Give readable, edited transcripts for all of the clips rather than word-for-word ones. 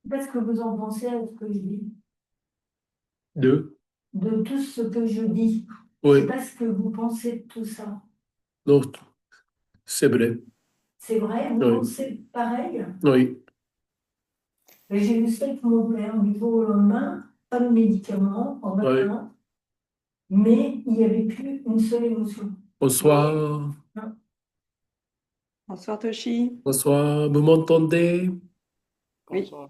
Qu'est-ce que vous en pensez à ce que je dis? De? De tout ce que je dis. Je ne sais Oui, pas ce que vous pensez de tout ça. non, c'est vrai. C'est vrai, vous Oui, pensez pareil? oui, Mais j'ai eu ça avec mon père du jour au lendemain, pas de médicaments en oui. vacances, mais il n'y avait plus une seule émotion. Bonsoir, Non. Bonsoir Toshi. bonsoir, vous m'entendez? Oui. Bonsoir.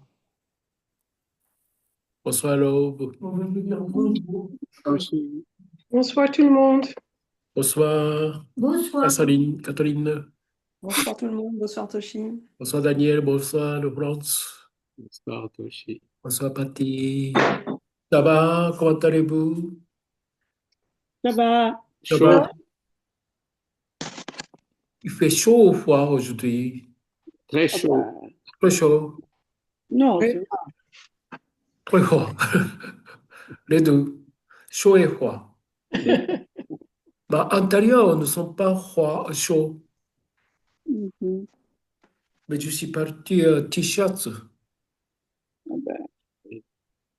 Bonsoir, Laure. On veut dire bonjour. Aussi, Bonsoir tout le monde. Bonsoir, Bonsoir. Catherine. Bonsoir tout le monde. Bonsoir Toshi. Bonsoir, Daniel. Bonsoir, Laurence. bonsoir toi aussi. Bonsoir, Patty. Ça va? Comment allez-vous? Ça va, Ça chaud, va? Il fait chaud ou froid aujourd'hui? très Ah chaud. bah, Très chaud. Non, Oui. Très froid. Les deux. Chaud et froid. Bah, intérieur, nous ne sommes pas froid, chaud. mhm. Mais je suis parti t-shirt. Ah ben,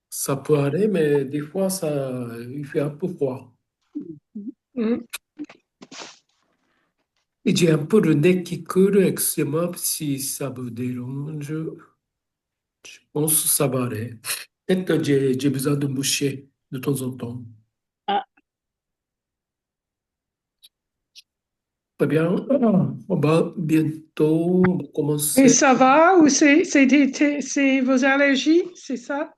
Ça peut aller, mais des fois, il fait un peu froid. Mm. Et j'ai un peu le nez qui coule, excusez-moi si ça vous dérange. Je pense que ça va aller. Peut-être que j'ai besoin de moucher de temps en temps. ah, Très bien. On va bientôt Et commencer. ça va ou c'est vos allergies, c'est ça?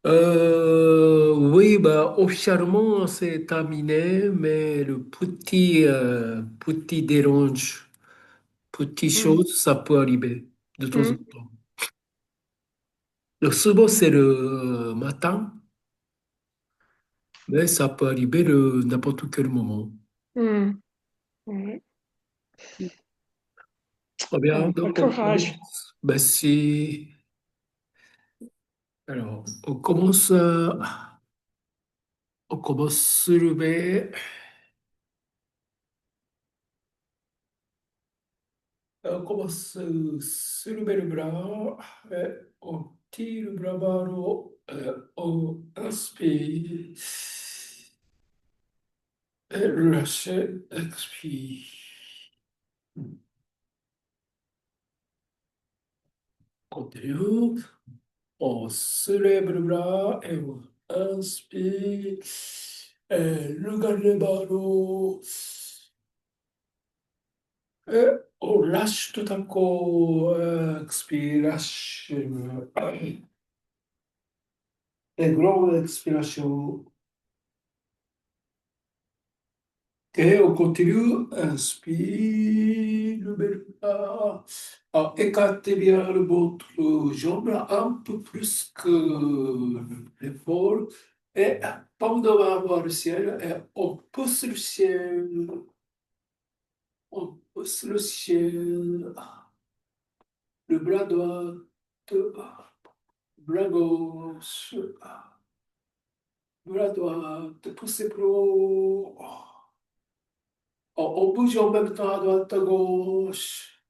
Oui, bah, officiellement, c'est terminé, mais le petit dérange, petite Mm. chose, ça peut arriver de temps en Mm. temps. Le souvent, c'est le matin, mais ça peut arriver n'importe quel moment. Mm. Ouais. Très bien, Bon, bon donc on courage. commence. Merci. Alors, on commence à se lever. On commence à se lever le bras. Et on tire le bras vers le haut. On inspire. Et relâchez, expire. Continue. On se lève le bras et on inspire. Et regarde le ballon. Et on lâche tout un coup. Expire, lâche. Et grande expiration. Et on continue. Inspire, le bel bras. Alors, écartez bien votre jambe un peu plus que l'épaule. Et paume devant voir le ciel. Et on pousse le ciel. On pousse le ciel. Le bras droit. Bras gauche. Bras droit. Poussez plus haut. On bouge en même temps à droite, à gauche.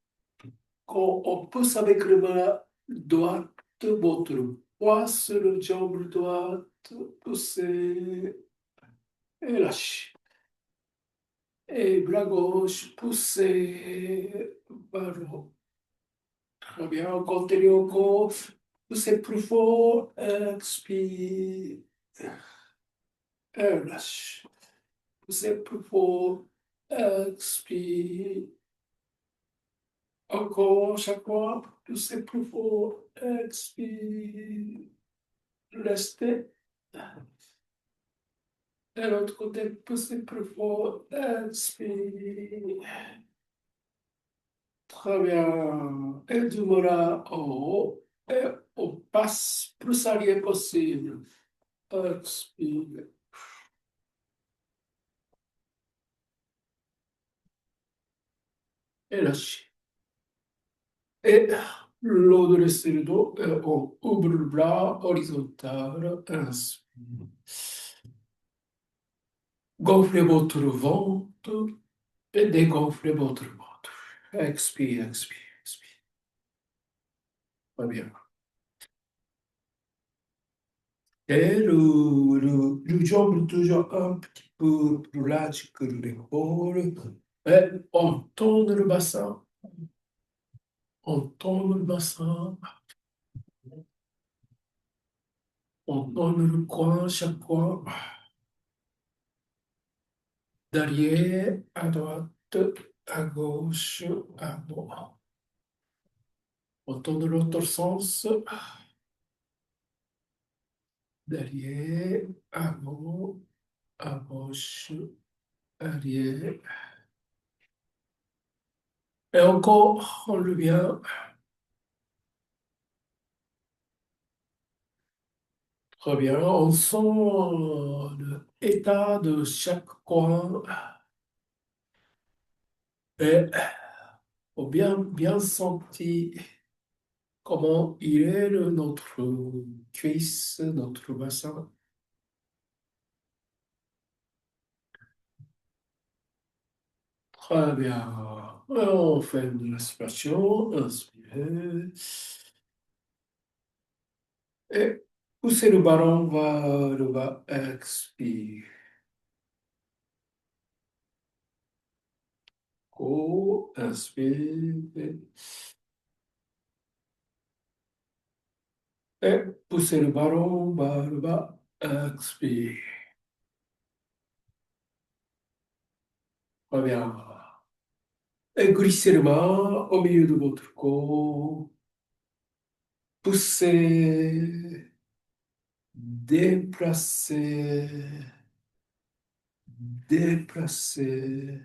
Quand on pousse avec le bras droit, votre poids sur le jambe droite, poussez et lâchez. Et bras gauche, poussez vers le haut. Très bien, on continue encore. Poussez plus fort, expire et lâche. Poussez plus fort, expire. Encore, chaque fois, poussez plus fort, expire. Restez. De l'autre côté, poussez plus fort, expire. Très bien. Et du bras en haut. Et on passe plus arrière possible. Expire. Et lâchez. Et l'eau de laisser le dos. Et on ouvre le bras horizontal. Inspire. Gonflez votre ventre et dégonflez votre ventre. Expire, expire. Très bien. Et le jambe toujours un petit peu plus large que l'épaule. Et on tourne le bassin. On tourne le bassin. On tourne le coin, chaque coin. Derrière, à droite, à gauche, à droite. On tourne l'autre sens. Derrière, avant, à gauche, arrière. Et encore, on revient. Très bien. On sent l'état de chaque coin. Et on bien sentir comment il est notre cuisse, notre bassin. Très bien. On fait une respiration. Inspirez. Et poussez le ballon vers le bas. Expire. Oh, inspire. Et poussez le ballon vers le bas. Expire. Très bien. Et glissez le main au milieu de votre corps. Poussez. Déplacez. Déplacez.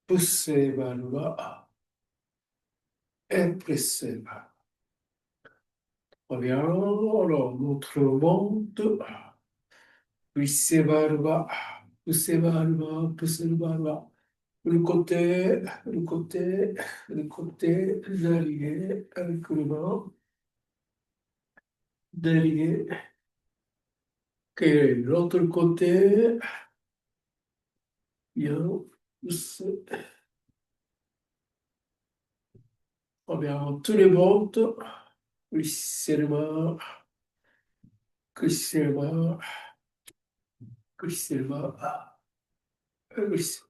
Poussez vers le bas. Et pressez vers. Très bien. Alors, notre monte. Poussez vers le bas. Poussez vers le bas. Poussez vers le bas. Le côté, le côté, le côté, derrière, avec le bas, derrière, ok, l'autre côté, bien, poussez, très bien, tous les bords, glissez les mains, glissez les mains, glissez les mains, glissez.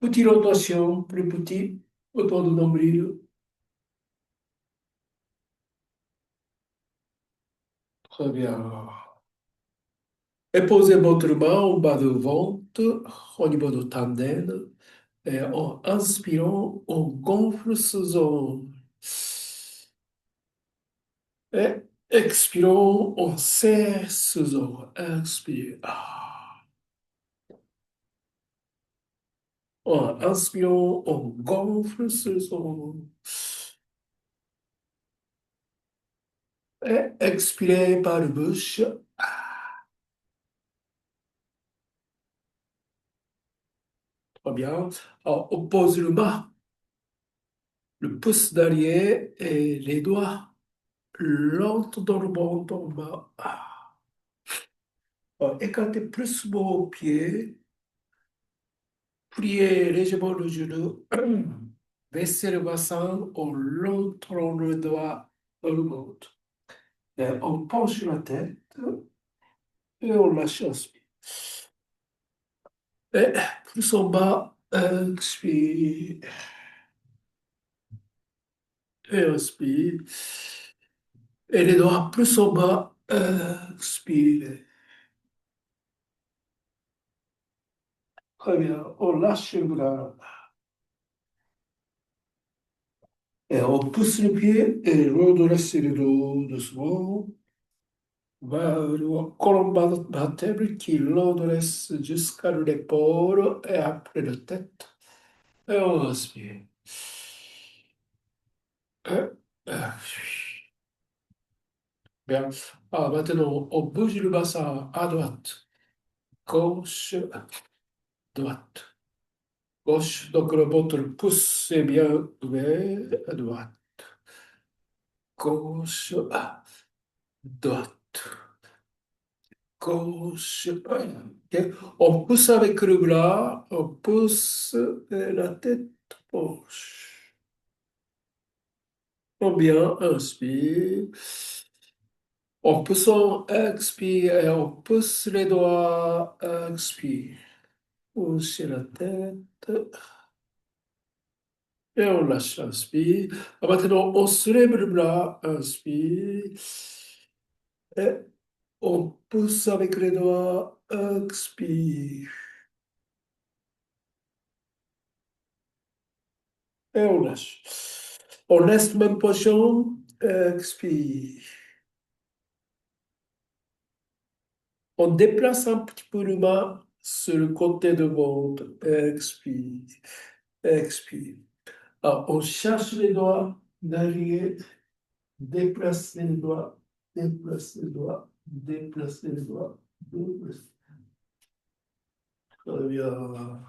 Petite rotation, plus petit, autour du nombril, très bien. Et posez votre main en bas du ventre, au niveau du tendon. Et en inspirant, on gonfle ce zone. Et expirons, on serre ce zone. Inspire. En inspirant, on gonfle ce zone. Et expirez par la bouche. Très bien. Alors, on pose le bas, le pouce derrière et les doigts lentement dans le menton en bas. Écartez plus vos pieds. Pliez légèrement le genou. Baissez le bassin en l'entrant le doigt dans le ventre. Et on penche la tête et on lâche l'inspire. Et plus en bas, expire. Et inspire. Et les doigts plus en bas, expire. Très bien, on lâche le bras. Et on pousse le pied et redresse le dos doucement. Le colonne vertébrale qui l'adresse jusqu'à l'épaule et après la tête. Et on inspire. Et, euh, Bien. Maintenant, on bouge le bassin à droite, gauche, droite, gauche. Donc le ventre pousse est bien ouvert à droite, gauche, droite. Gauche. Ok. On pousse avec le bras, on pousse et la tête penche. Bien, inspire. En poussant, expire, et on pousse les doigts, expire. Poussez la tête. Et on lâche, inspire. Maintenant, on se lève le bras, inspire. Et on pousse avec les doigts, expire. Et on lâche. On laisse même position, expire. On déplace un petit peu le main sur le côté de ventre, expire, expire. Alors, on cherche les doigts derrière, déplace les doigts, déplace les doigts, déplace les doigts, déplace. Très bien.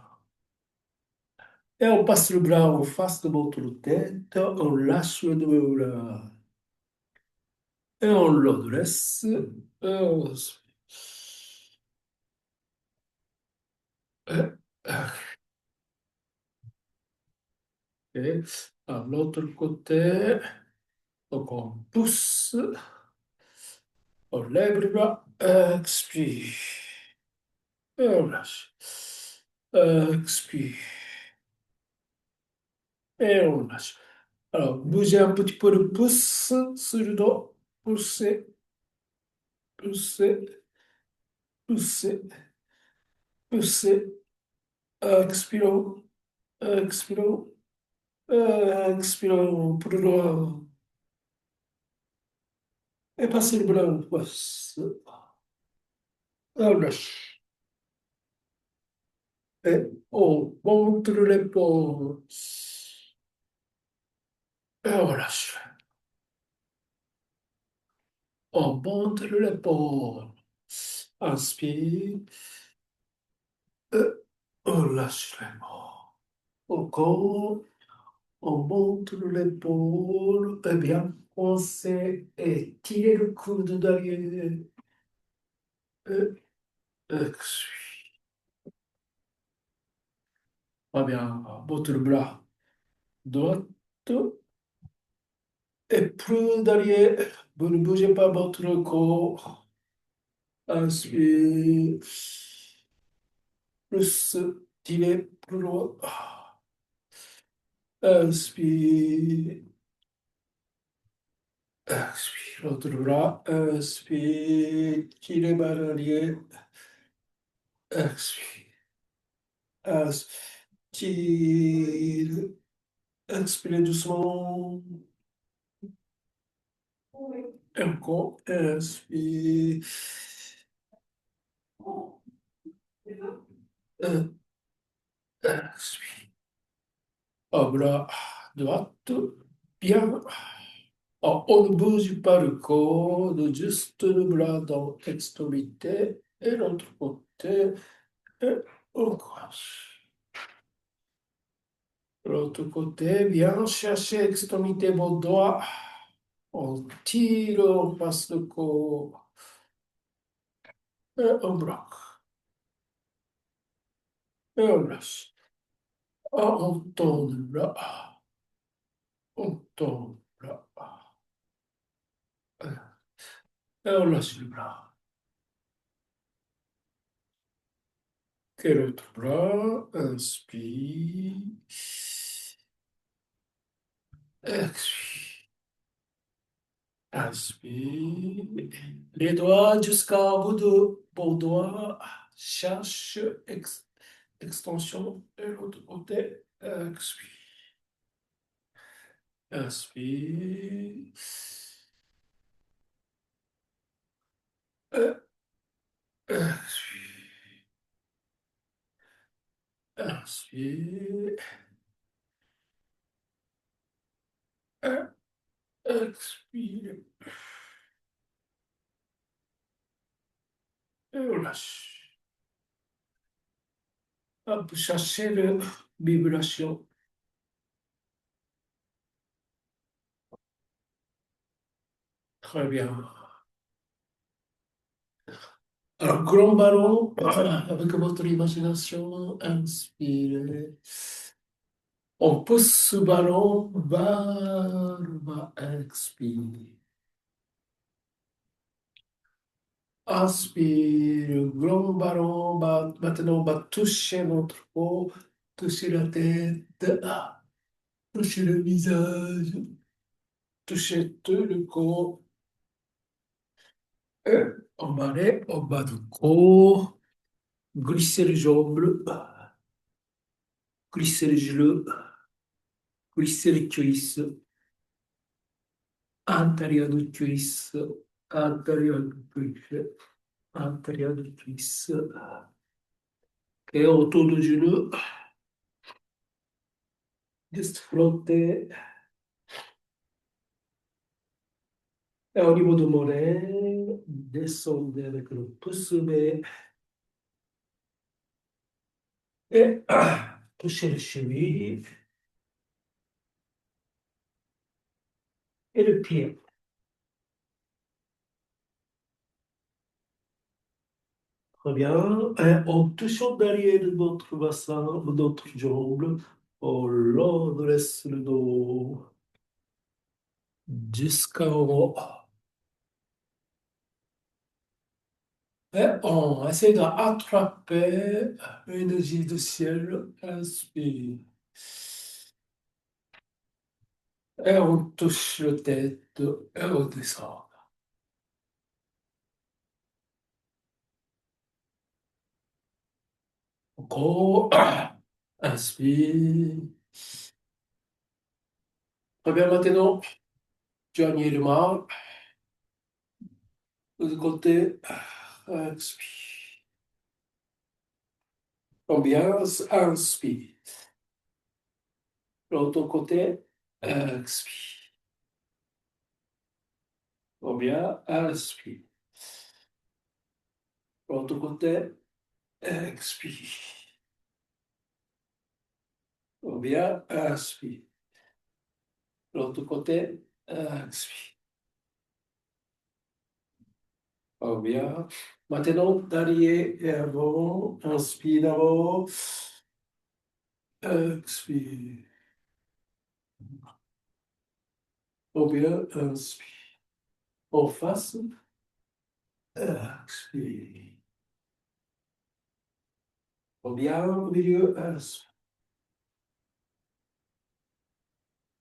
Et on passe le bras en face de votre tête, on lâche le doigt. Et on le redresse. Et on se- Et à l'autre côté, donc on pousse, on lève le bras, expire. Et on lâche. Expire. Et on lâche. Alors, bougez un petit peu le pouce sur le dos. Poussez, poussez, poussez, poussez. Expirons, expirons, expirons pour le droit. Et passez le bras en face. On lâche. Et on monte l'épaule. Et on lâche. On monte l'épaule. Inspire. Et on lâche l'épaule. Encore. On monte l'épaule. Et bien pensez et tirez le coude derrière. Et expire. Très bien. Votre bras droit. Et plus derrière. Vous ne bougez pas votre corps. Inspire. Plus tirez plus loin. Inspire. Expire. L'autre bras. Inspire. Tirez vers l'arrière. Expire. Inspire. Expirez doucement. Et encore. Inspire. Expire. Au bras droite. Bien. Alors, on ne bouge pas le corps, juste le bras dans l'extrémité et l'autre côté, et on croise. L'autre côté, bien chercher l'extrémité vos doigts. On tire, on passe le corps et on bloque. Et on lâche. Ah, on tourne le bras. On tourne le bras. Et on lâche le bras. Et l'autre bras, inspire. Expire. Inspire. Les doigts jusqu'au bout de vos doigts. Cherche extension et l'autre côté. Expire. Inspire. Expire. Inspire. Expire. Et relâche. Hop, cherchez la vibration. Très bien. Alors, grand ballon, avec votre imagination, inspirez. On pousse ce ballon vers le bas. Expire. Inspire, grand ballon. Maintenant, on va toucher notre peau, toucher la tête, toucher le visage, toucher tout le corps. Et on va aller au bas du corps, glisser les jambes, glisser les genoux, glisser les cuisses, intérieur de cuisse, intérieur de cuisse, intérieur de cuisse. Et autour du genou, juste frotter. Et au niveau du mollet, descendez avec le pouce B et touchez le cheville et le pied. Très bien. Et en touchant derrière de votre bassin, de votre jambe, on redresse le dos jusqu'en haut. Et on essaie d'attraper l'énergie du ciel. Inspire. Et on touche la tête et on descend. Encore. Inspire. Très bien, maintenant, joignez les mains de l'autre côté. Expire. Bien, inspire. L'autre côté, expire. Bien, inspire. L'autre côté, expire. Bien, inspire. L'autre côté, expire. Bien. Maintenant, derrière et avant, inspire d'abord. Expire. Bien, inspire. En face, expire. Bien, au milieu, inspire.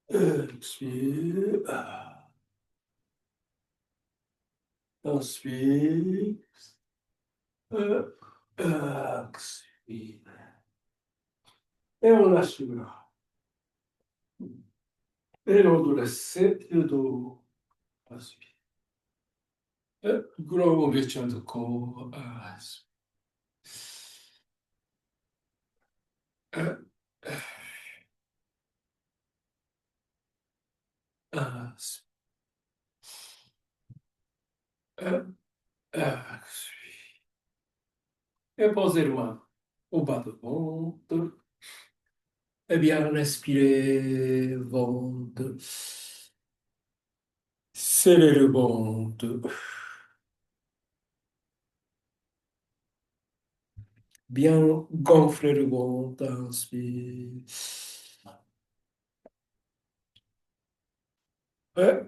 Expire. Inspire. Expire. Et on lâche le bras. Et on laisse le dos. Inspire. Et grand ouverture de corps. Inspire. Inspire. Expire. Et posez le main au bas de ventre. Eh bien, respirez ventre. Serrez le ventre. Bien gonfler le ventre. Inspire.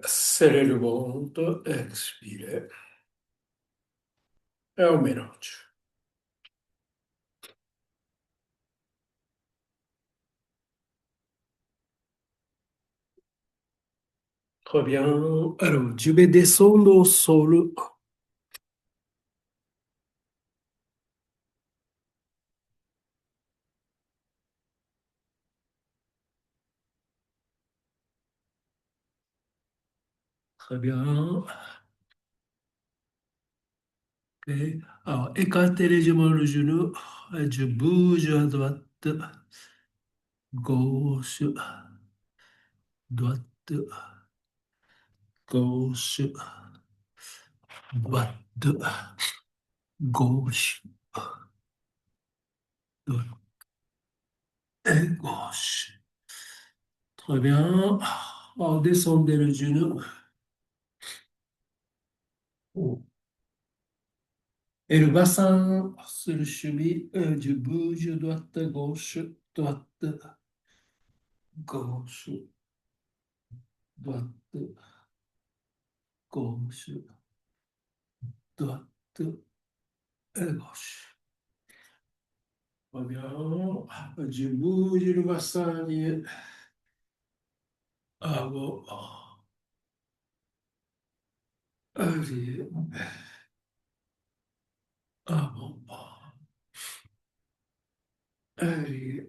Serrez le ventre. Expirez. Et on mélange. Très bien. Alors, je vais descendre au sol. Très bien. Ok. Alors, écartez légèrement le genou. Et je bouge à droite, gauche, droite, gauche, droite, gauche, droite et gauche. Très bien. Alors, descendez le genou. Et le bassin sur le cheville, je bouge droite, gauche, droite, gauche, droite, gauche, droite et gauche. Très bien. Je bouge le bassin avant, arrière, avant, arrière,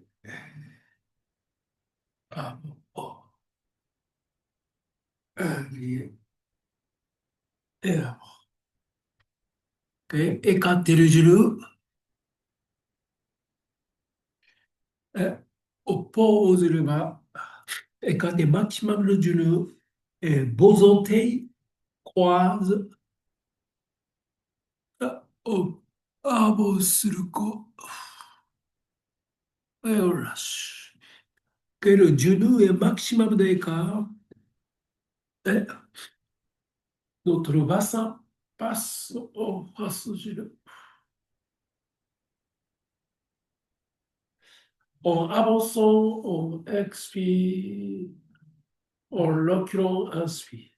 avant, arrière et avant. Ok, écartez le genou. Et oppose le bas. Écartez maximum le genou. Et vos orteils croisent. Avant sur le corps. Et on lâche. Que le genou ait maximum d'écart. Et notre bassin passe au genou. En avançant, on expire. En reculant, on inspire.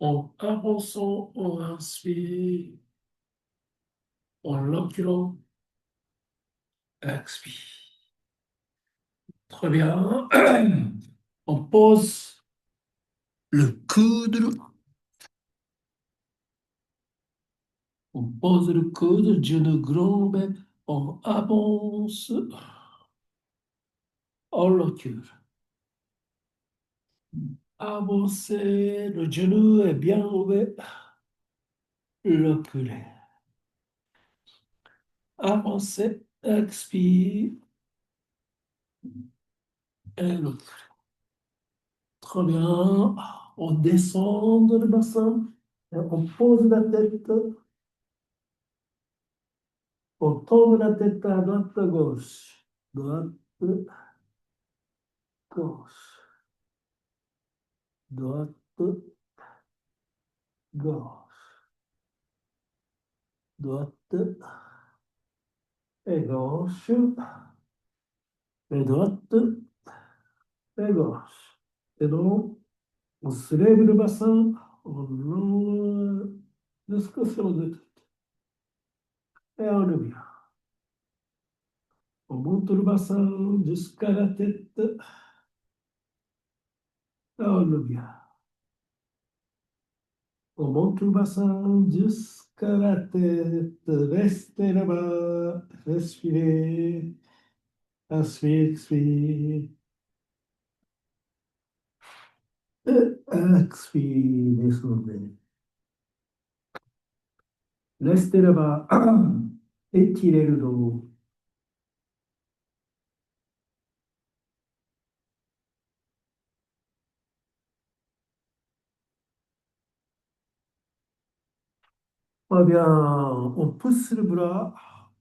En avançant, on inspire. En reculant, expire. Très bien. On pose le coude. On pose le coude, genou grand, on avance, on recule. Avancer, le genou est bien ouvert, reculer. Avancer, expire, et recule. Très bien. On descend le bassin, et on pose la tête, on tourne la tête à droite, à gauche. Droite, gauche. Droite, gauche. Droite et gauche. Et droite et gauche. Et donc, on se lève le bassin, on l'ouvre jusqu'au sur de tête. Et on le vient. On monte le bassin jusqu'à la tête. Et on le vient. On monte le bassin jusqu'à la tête. Restez là-bas. Respirez. Inspire, expire. Et expire, descendez. Restez là-bas. Étirez le dos. Eh bien, on pousse le bras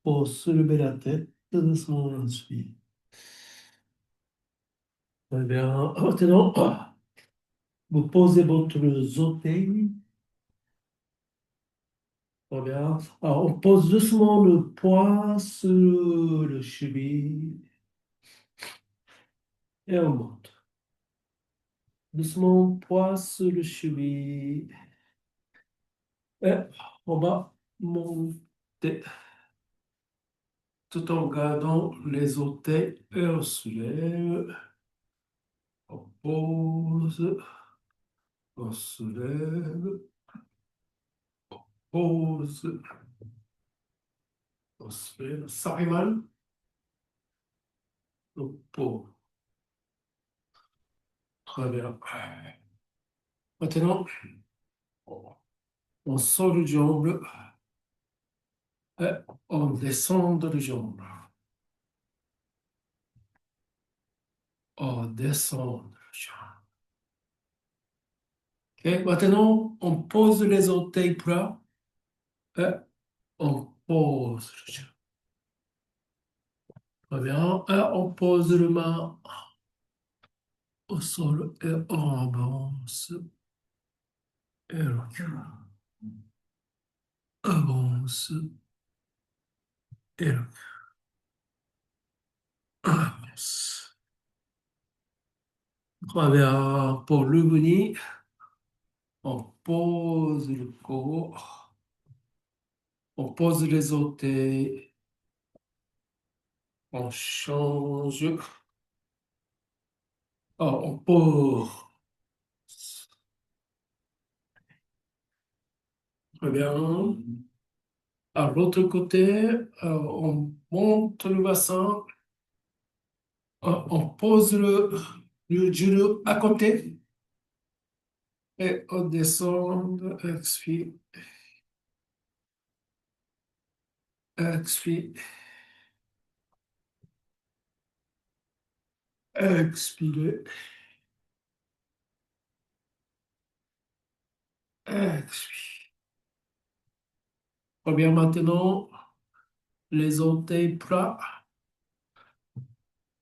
pour soulever la tête doucement, on inspire. Eh bien, maintenant, vous posez votre orteil. Eh bien, alors, on pose doucement le poing sur le cheville et on monte. Doucement, poing sur le cheville et on va monter tout en gardant les orteils et on soulève. On pose, on soulève, pose, on soulève. Ça fait mal? On pose. Très bien. Maintenant, on sort le jambe et on descend le jambe. On descend le jambe. Ok, maintenant, on pose les orteils plats et on pose le jambe. Très bien. Et on pose le main au sol et on avance et recule. Avance et recule. Avance Très bien. Pour revenir, on pose le corps, on pose les orteils, on change, on pose. Très bien. À l'autre côté, on monte le bassin, on pose le genou à côté et on descend, expire, expire, expire, expire. Très bien, maintenant, les orteils plats,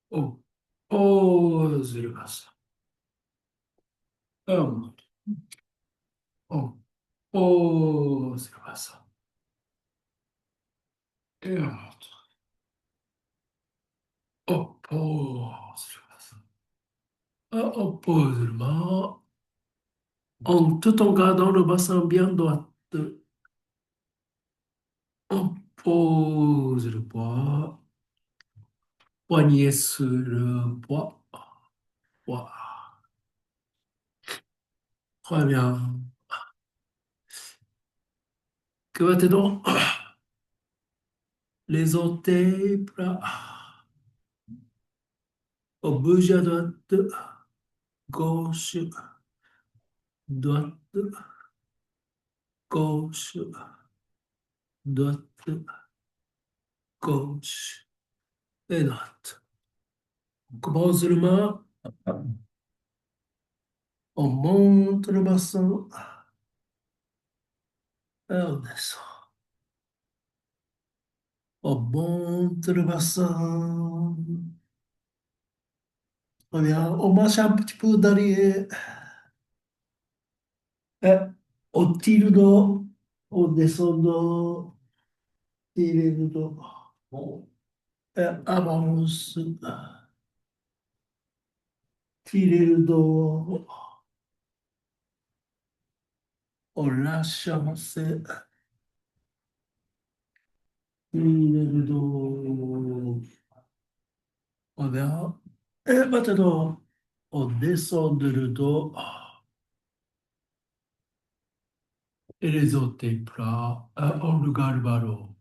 on pose le bassin. On on pose le bassin. Et on monte. On pose le bassin. On pose le main. Tout en gardant le bassin bien droit. On pose le poids, poignet sur le poids. Poids. Très bien. Que maintenant, les orteils plats. On bouge à droite, gauche, droite, gauche, droite, gauche et droite. On commence le main, on monte le bassin et on descend. On monte le bassin. Très bien. On marche un petit peu derrière. Et on tire le dos, on descend le dos, tire le dos. Bon. Et avance. Tire le dos. On lâche avancer. Tire le dos. On verra. Et maintenant, on descend le dos. Et les orteils plats. Et on regarde le ballon.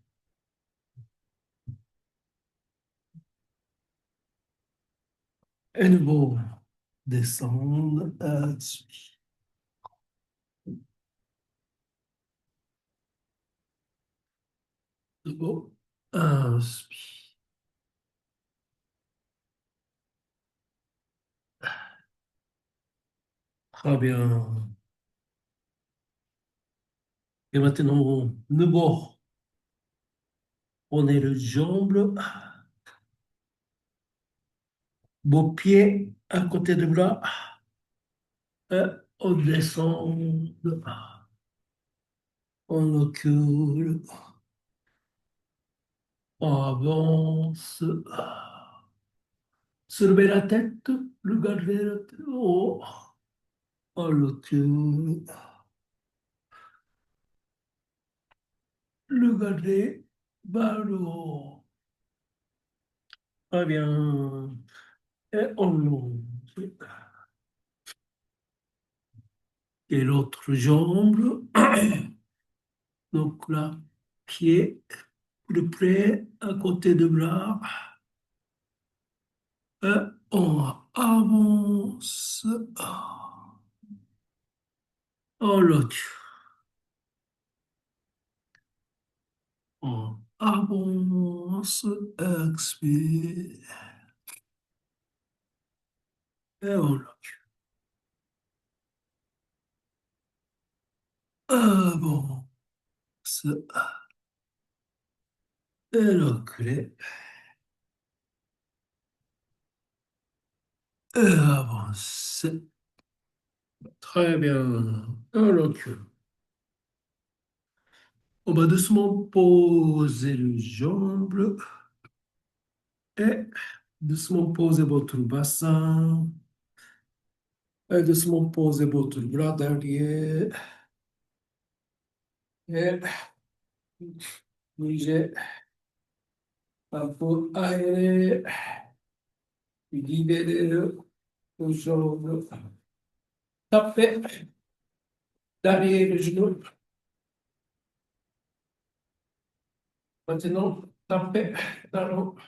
Et nouveau, descendre. Expire. Nouveau, inspire. Très bien. Et maintenant, nouveau, on est le jambe, beau pied à côté de bras. Et on descend. On recule. On avance. Soulever la tête, regarder la tête. Oh, on recule. Regarder vers le haut. Très bien. Et on longe. Et l'autre jambe. Donc là, pied plus près à côté de bras. Et on avance. On recule. On avance. Expire. Et on recule. Avance. Et reculer. Et avance. Très bien. On recule. On va doucement poser les jambes et doucement poser votre bassin. Et doucement posez votre bras derrière. Et bougez un peu aéré. Libérez le jambe. Tapez derrière le genou. Maintenant, tapez dans le,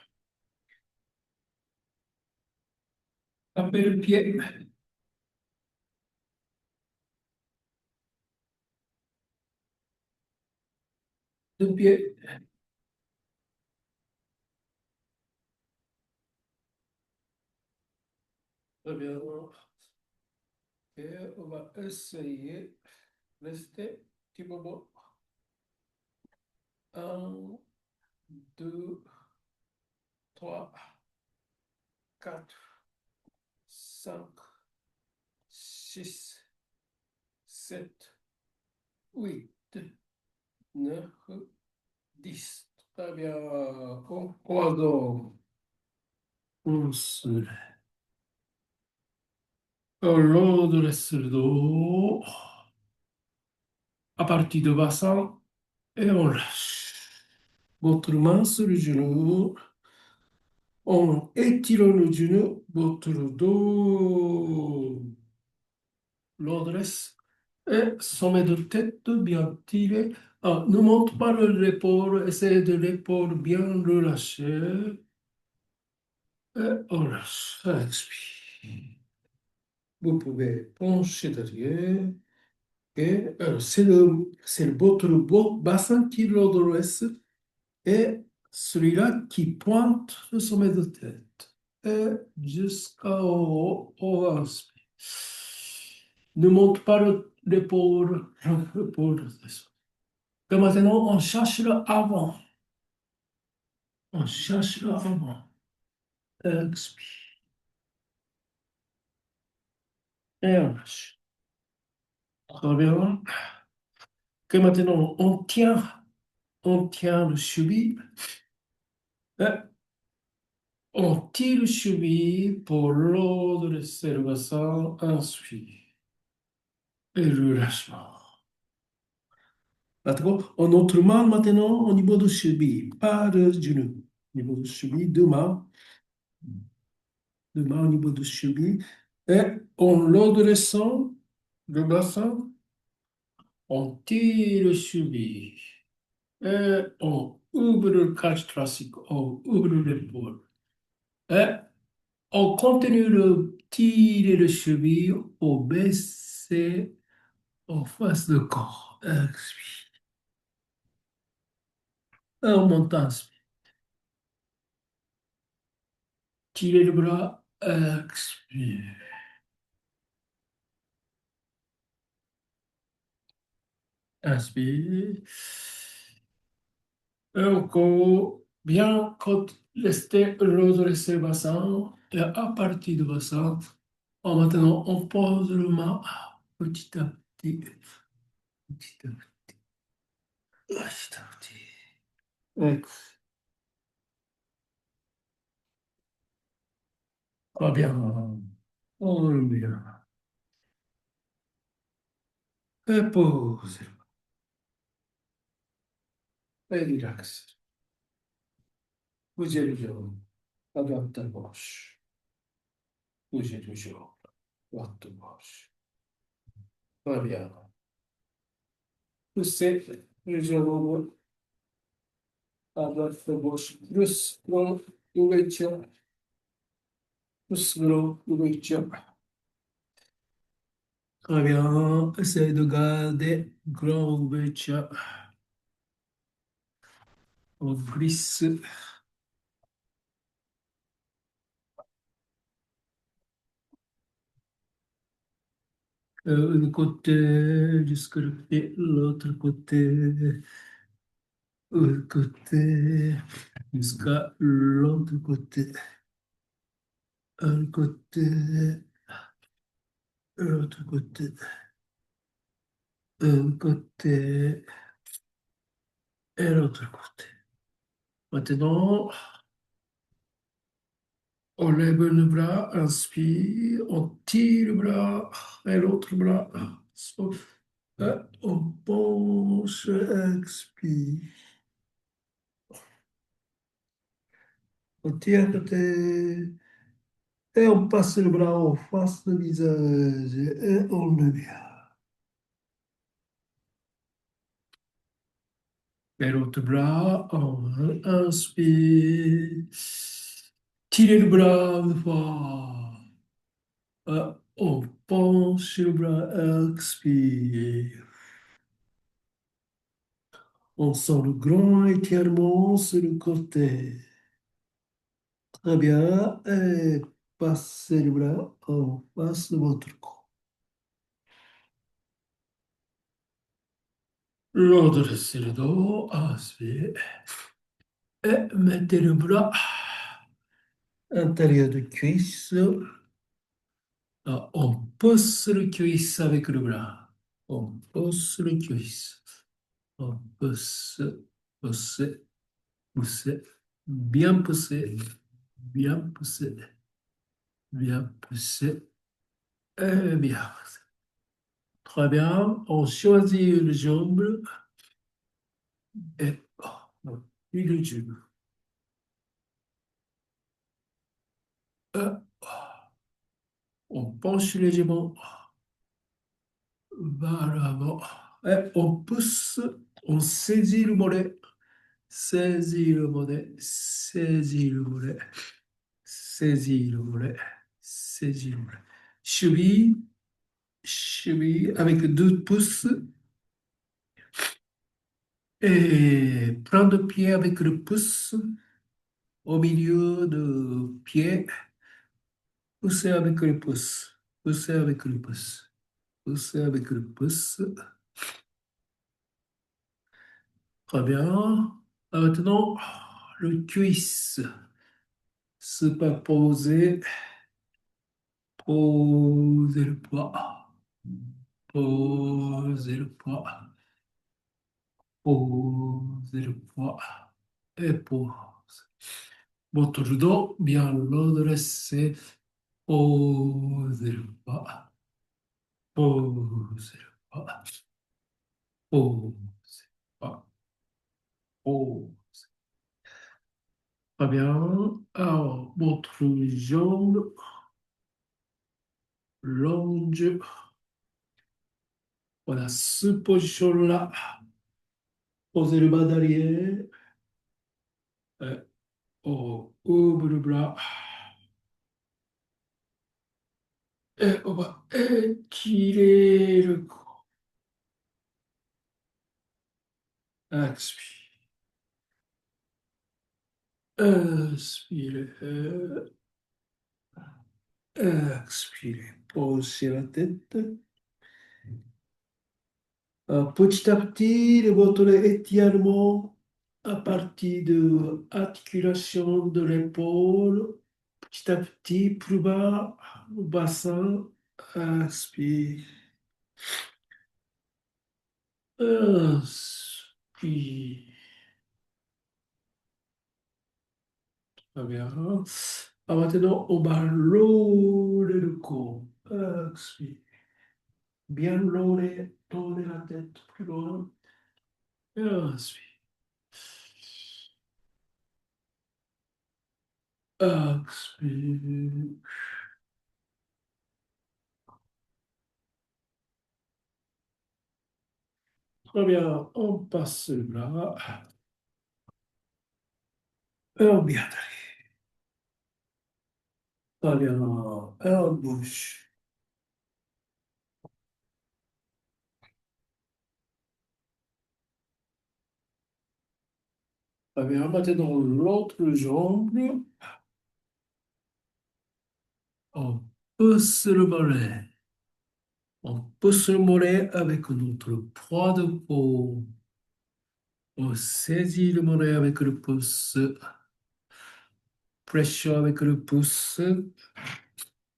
tapez le pied. Deux pieds. Très bien. Et on va essayer. Restez un petit moment. Un, deux, trois, quatre, cinq, six, sept, huit, neuf, 10. Très bien. On croise. On se lève. On dresse le dos. À partir du bassin. Et on lâche. Votre main sur le genou. On étire le genou. Votre dos. L'on dresse. Et sommet de tête bien tiré. Ah, ne monte pas l'épaule. Essayez de l'épaule bien relâcher. Et on lâche. Expire. Vous pouvez pencher derrière. Et c'est votre bassin qui redresse et celui-là qui pointe le sommet de tête. Et jusqu'au inspire. Ne monte pas l'épaule. L'épaule descend. Et maintenant, on cherche le avant. On cherche le avant. Expire. Et on lâche. Très bien. Que maintenant, on tient le cheville. Et on tire le cheville pour redresser le bassin. Inspire. Et relâchement. D'accord? En autre main maintenant au niveau du cheville, pas de genou. Au niveau du cheville, deux mains au niveau du cheville. Et en redressant le bassin, on tire le cheville. Et on ouvre le cage thoracique, on ouvre l'épaule. Et on continue de tirer le cheville pour baisser en face de corps. Expire. Et on monte, inspire. Tirez le bras, expire. Inspire. Et encore, bien rester redresser le bassin. Et à partir du bassin, maintenant, on pose le main petit à petit. Petit à petit. Petit à petit. Très bien. On bien. Et pose. Et relax. Bougez le genou. À droite, à gauche. Bougez le genou. Droite, à gauche. Très bien. Poussez le genou à droite, à gauche. Plus grand ouverture. Plus grand ouverture. Très bien. Essayez de garder grand ouverture. On glisse. Un côté jusqu'à l'autre côté. Un côté jusqu'à l'autre côté. Un côté, l'autre côté. Un côté et l'autre côté. Maintenant, On lève le bras, inspire, on tire le bras et l'autre bras. On penche, expire. On tire à côté et on passe le bras en face du visage et on le vient. Et l'autre bras, on inspire. Tirez le bras une fois. On penche le bras, expire. On sent le grand étirement sur le côté. Très bien. Et passez le bras en face de votre cou. Redressez le dos, inspire. Et mettez le bras intérieur de cuisse. On pousse le cuisse avec le bras. On pousse le cuisse. On pousse, pousse, pousse. Bien poussé, bien poussé, bien poussé. Et bien. Très bien. On choisit une jambe et une jambe. Euh, On penche légèrement vers l'avant. Et on pousse, on saisit le mollet. Saisis le mollet, saisis le mollet, saisis le mollet, saisis le mollet. Cheville, cheville avec 2 pouces et prends le pied avec le pouce au milieu de pied. Poussez avec le pouce, poussez avec le pouce, poussez avec le pouce. Très bien. Maintenant, le cuisse. Superposer, poser le poids, poser le poids, poser le poids et pose. Votre dos bien redressé, posez le poids, posez le poids, posez le poids, pose. Très bien. Alors, votre jambe longe. Voilà, ce position-là. Posez le bas derrière. On ouvre le bras. Et on va étirer le cou. Expire. Inspirez. Expirez. Posez la tête. Petit à petit, votre étirement à partir de l'articulation de l'épaule. Petit à petit, plus bas, le bassin. Inspire. Inspire. Très bien. Maintenant, on va lourder le corps. Expire. Bien lourder, tourner la tête plus loin. Inspire. Expire. Très bien, on passe le bras. Et on bien derrière. Très bien, et on bouge. Très bien, maintenant l'autre jambe. On pousse le mollet. On pousse le mollet avec notre poids de peau. On saisit le mollet avec le pouce. Pression avec le pouce.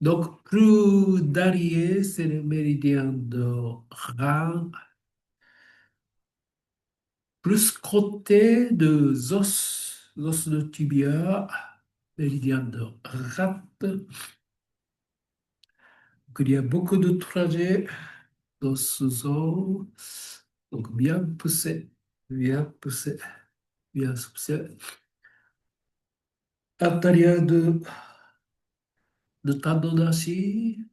Donc, plus derrière, c'est le méridien de rein. Plus côté de os de tibia. méridien de Rat. Il y a beaucoup de trajets dans ce zone. Donc, bien poussé, bien poussé, bien poussé. Intérieur de tendon d'Achille.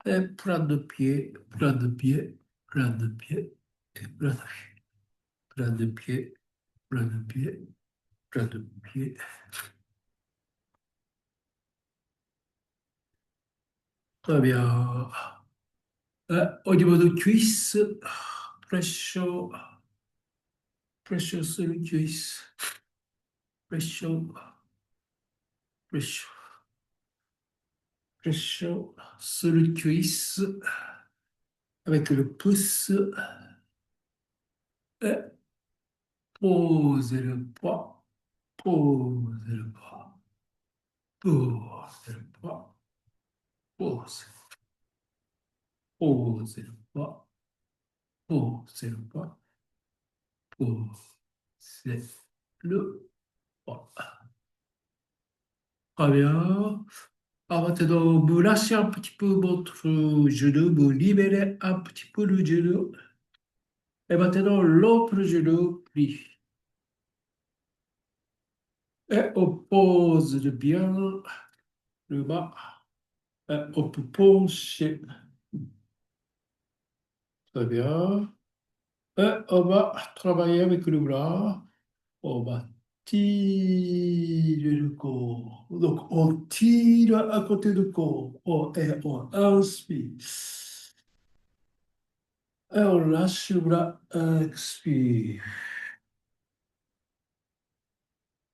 Et plein de pieds, plein de pieds, plein de pieds, et plein de pieds, plein de pieds, plein de pieds. Très bien. Au niveau de cuisse, pression, pression sur les cuisses, pression, pression, pression sur les cuisses, avec le pouce, et posez le poids, posez le poids, posez le poids, posez, posez le poids, posez le poids, posez le poids. Très bien. Alors maintenant, vous lâchez un petit peu votre genou, vous libérez un petit peu le genou. Et maintenant, l'autre genou plie. Et on pose bien le bas. Et on peut pencher. Très bien. Et on va travailler avec le bras. On va tirer le corps. Donc, on tire à côté du corps. Et on inspire. Et on lâche le bras. Expire.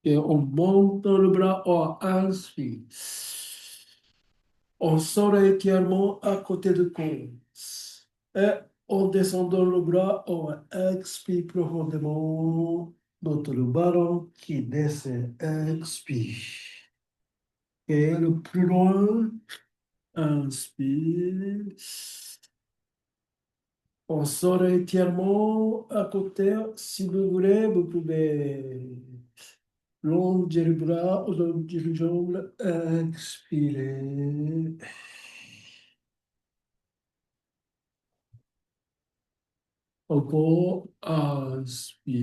Et on monte le bras. On inspire. On sort également à côté du corps. Et en descendant le bras, on expire profondément. Notre ballon qui descend, expire. Et le plus loin, inspire. On sort entièrement à côté. Si vous voulez, vous pouvez longer le bras, longer le jambe, expirer. Encore, inspirer.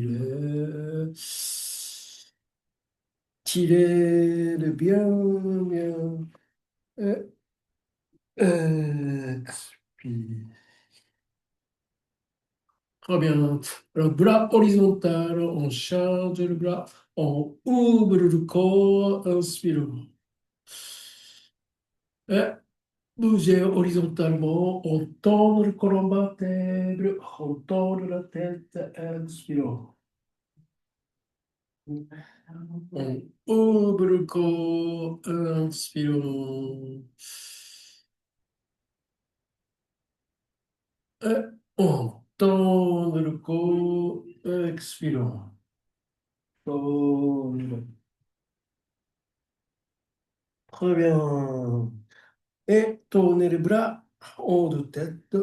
Tirez le bien, bien. Et expire. Très bien. Alors, bras horizontal, on charge le bras, on ouvre le corps, inspirant. Et bouger horizontalement, on tend le colonne vertébrale, on tend la tête, inspirant. On ouvre le corps, inspirant. Et on tend le corps, expirant. Tendre. Très bien. Et tournez les bras en de tête.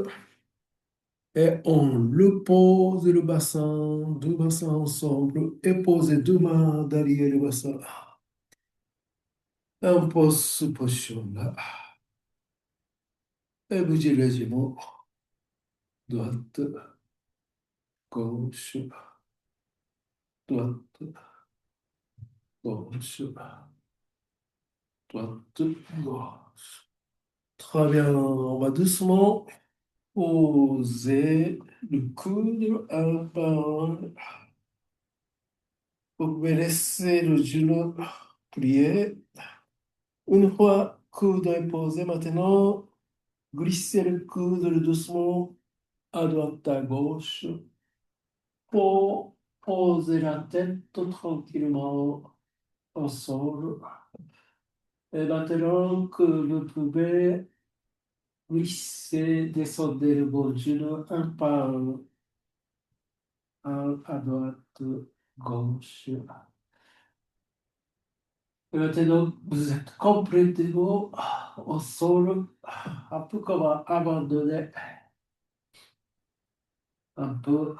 Et on le pose le bassin, deux bassins ensemble. Et posez deux mains derrière le bassin. Et on pose ce position-là. Et bougez légèrement. Droite, gauche, droite, gauche, droite, gauche. Très bien. On va doucement poser le coude un par un. Vous pouvez laisser le genou plié. Une fois coude est posé, maintenant, glissez le coude doucement à droite, à gauche pour poser la tête tranquillement au sol. Et maintenant que vous pouvez glisser, descendre le bon genou un par un à droite, gauche. Et maintenant, vous êtes complètement au sol, un peu comme abandonné, un peu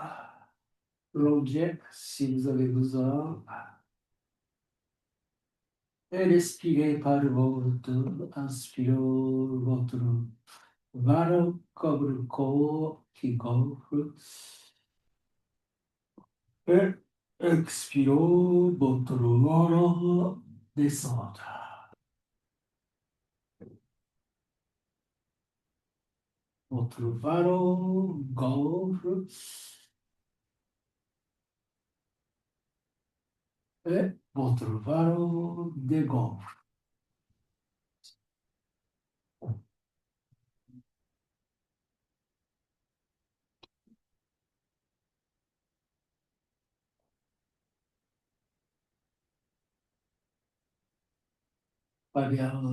longé si vous avez besoin. Et respirez par le ventre, inspirez votre ventre comme le corps qui gonfle. Et expirez votre ventre descendre. Votre ventre gonfle. Et votre ventre dégonfle. Très bien.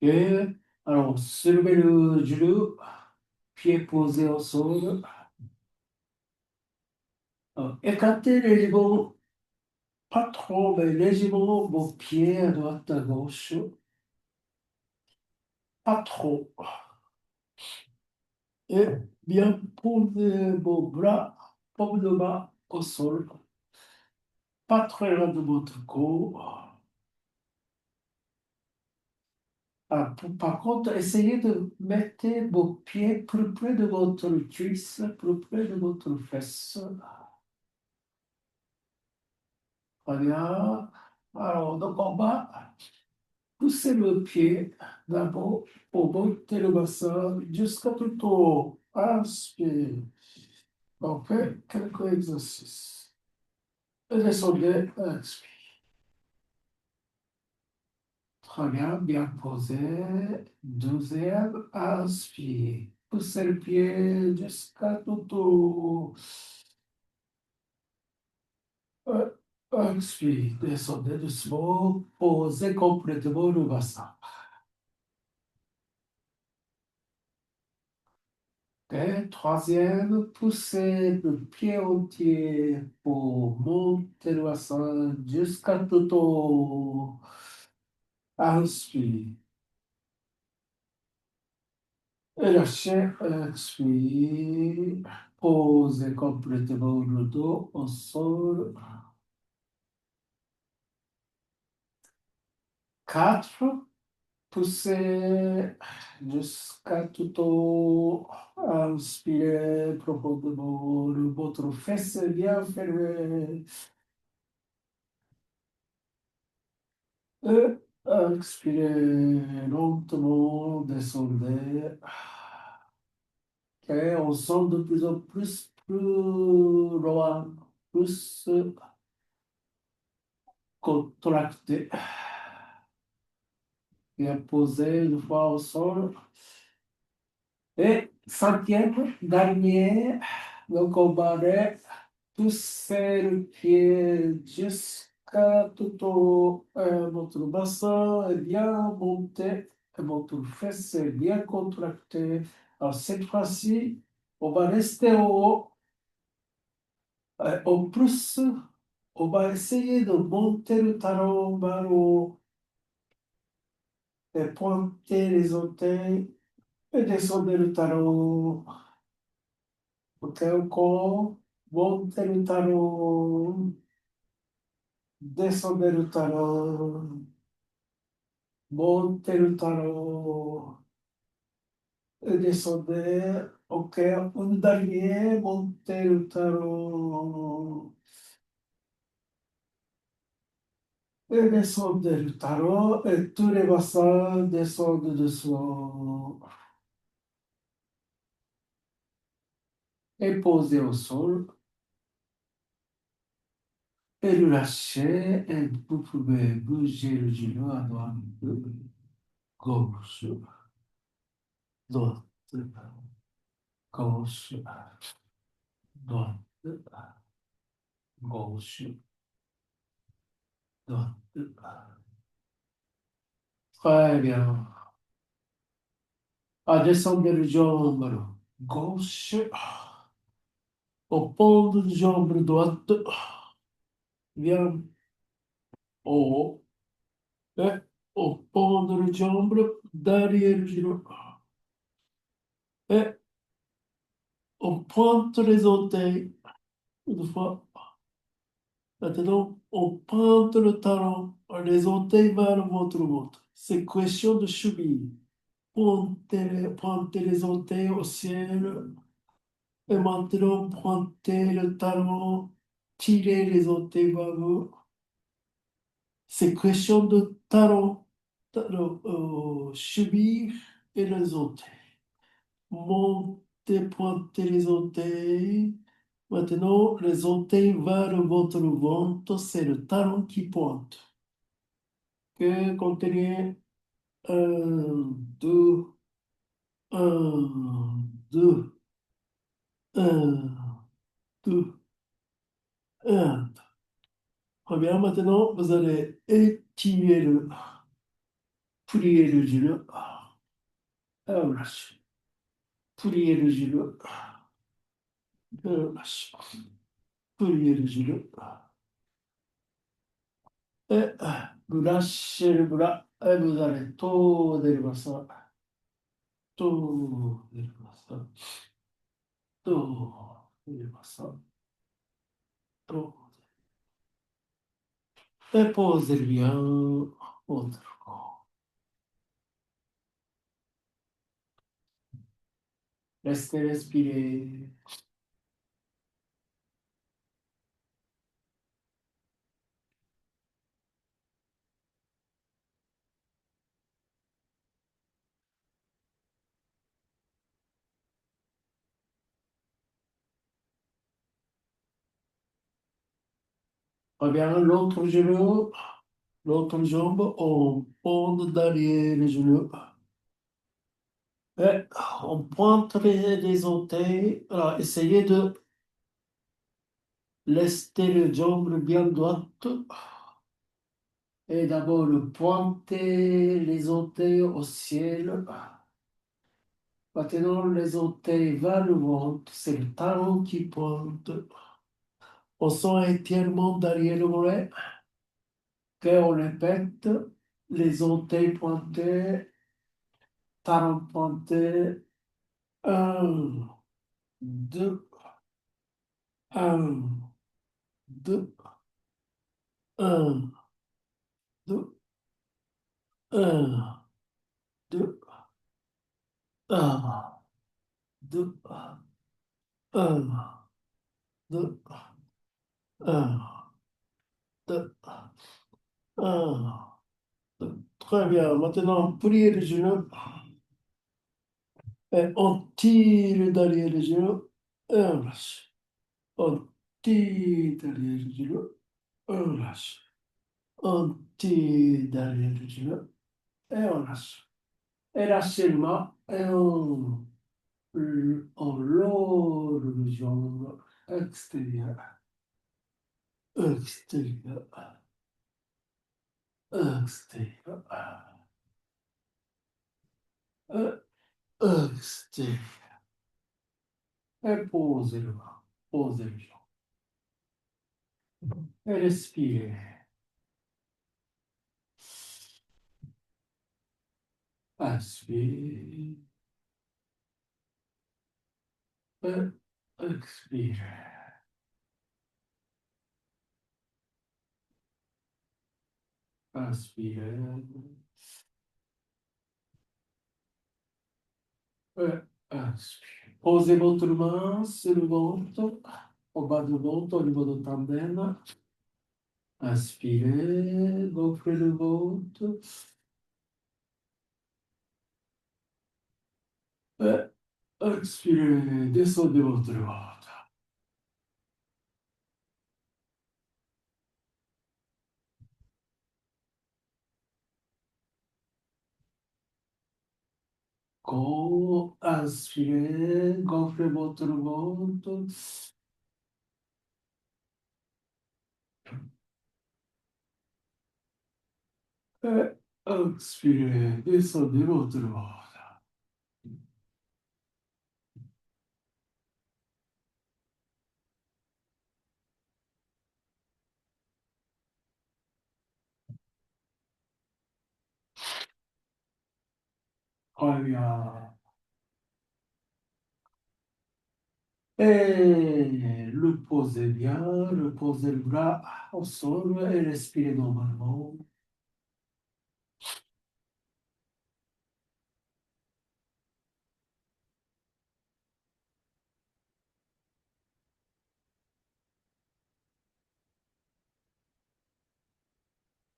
Et alors, soulevez le genou, pied posé au sol. Alors, écartez légèrement, pas trop, mais légèrement vos pieds à droite, à gauche. Pas trop. Et bien posez vos bras, paume de main au sol. Pas très loin de votre cou. Par contre, essayez de mettre vos pieds plus près de votre cuisse, plus près de votre fesse. Très bien. Alors, donc en bas, poussez le pied d'abord pour monter le bassin jusqu'à tout haut. Inspire. On fait quelques exercices. Et descendez, expire. Très bien, bien posé. Deuxième, inspire. Poussez le pied jusqu'à tout haut. Expire. Descendez doucement. Posez complètement le bassin. Ok. Troisième, poussez le pied entier pour monter le bassin jusqu'à tout haut. Inspire. Et lâchez, expire. Posez complètement le dos au sol. 4. Poussez jusqu'à tout haut. Inspirez profondément. Votre fesse est bien fermée. Et expirez lentement. Descendez. Et on sent de plus en plus loin, plus contracté. Bien posé une fois au sol. Et cinquième, dernier, donc on va pousser le pied jusqu'à tout au votre bassin est bien monté et votre fesse est bien contractée. Alors cette fois-ci, on va rester au haut. En plus, on va essayer de monter le talon vers le haut et pointer les orteils et descendre le talon. Ok, encore. Montez le talon. Descendez le talon. Montez le talon. Et descendez. Ok, un dernier. Montez le talon. Et descendez le talon. Et tous les bassins descendent dessous. Et posez au sol. Et le lâchez. Et vous pouvez bouger le genou à droite, gauche, droite, gauche, droite, gauche, droite. Très bien. À descendre le jambe gauche. Au pont de jambe droite. Bien haut. Et au pont de jambe derrière le genou. Et on pointe les orteils. Une fois. Maintenant, on pointe le talon, les orteils vers votre ventre. C'est question de subir. Pointez les orteils au ciel. Et maintenant, pointez le talon, tirez les orteils vers vous. C'est question de subir et les orteils. Montez, pointez les orteils. Maintenant, les orteils vers votre ventre, c'est le talon qui pointe. Que contenez deux, un, deux, un, deux, un. Très bien, maintenant, vous allez étirer plier le genou. Relâchez. Plier le genou. Relâchez. Plier le genou. Et vous lâchez le bras et vous allez tourner le bassin. Tourner le bassin. Tourner le bassin. Tourner. Et posez bien votre corps. Restez respirer. Très bien, l'autre genou, l'autre jambe, on pond derrière les genoux. Et on pointe les orteils. Alors, essayez de laisser les jambes bien droites. Et d'abord, pointer les orteils au ciel. Maintenant, les orteils vers le ventre, c'est le talon qui pointe. On sent étirement derrière le mollet. On répète, les orteils pointés, talon pointé. Un, deux, un, deux, un, deux, un, deux, un, deux, un, deux, un, deux, un, deux. Très bien. Maintenant, pliez les genoux et on tire derrière les genoux et on lâche. On tire derrière les genoux et on lâche. On tire derrière les genoux et on lâche. Et lâchez le main et on lourde le jambe extérieure, extérieure, extérieure, extérieure. Et posez le bras, posez le jambe. Et respirez. Inspire. Et expire. Inspire. Et expire. Posez votre main sur le ventre, au bas du ventre, au niveau du tandem. Inspirez, gonflez le ventre. Et expirez, descendez votre ventre. Inspirez, gonflez votre ventre. Et expirez, descendez votre ventre. Très bien. Et Reposez bien, reposez le bras au sol et respirez normalement.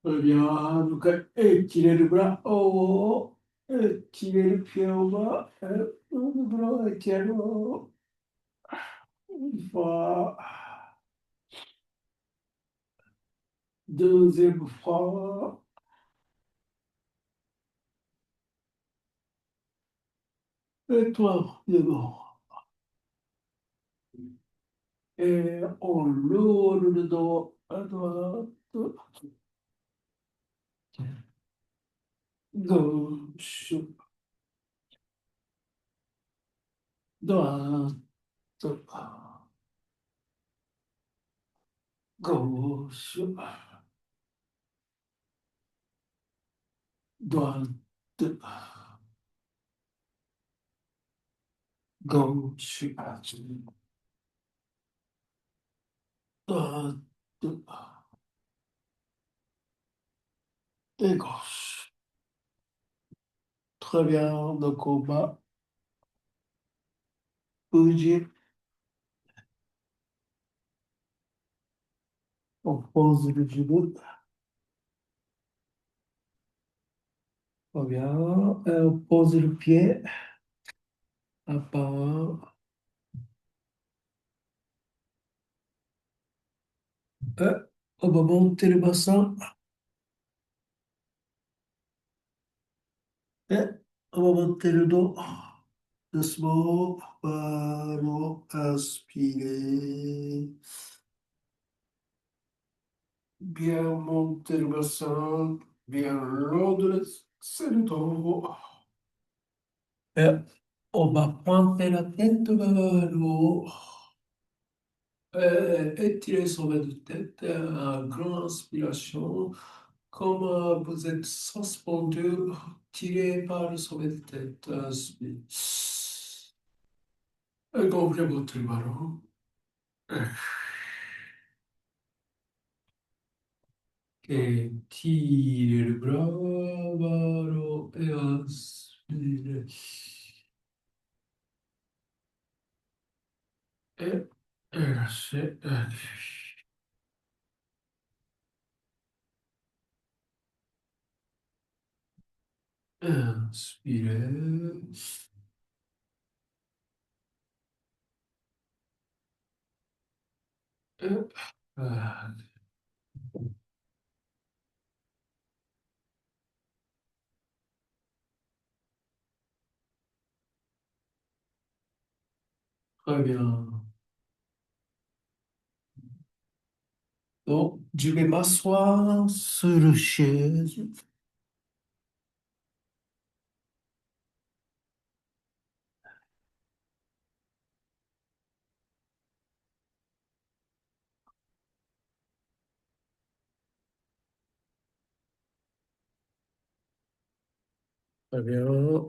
Très bien, donc étirez le bras au haut, étirez le pied au bas, et le bras étirez le haut. Une fois, deuxième fois, et troisièmement. Et on lourd le dos à droite, gauche, droite, gauche, droite, gauche, droite et gauche. Très bien, donc on va bouger. On pose le genou. Très bien. Et on pose le pied. Un par un. Et on va monter le bassin. Et on va monter le dos. Doucement. Voilà. Inspirez. Bien monter le bassin. Bien redresser le dos. Et on va pointer la tête vers le haut. Étirez son bas de tête. Grande inspiration. Comme vous êtes suspendu, tirez par le sommet de tête. Inspire. Et gonflez votre ballon. Et tirez le bras vers le haut et inspirez. Et lâchez. Inspirez. Et voilà. Très bien. Donc, je vais m'asseoir sur le chaise. Très bien.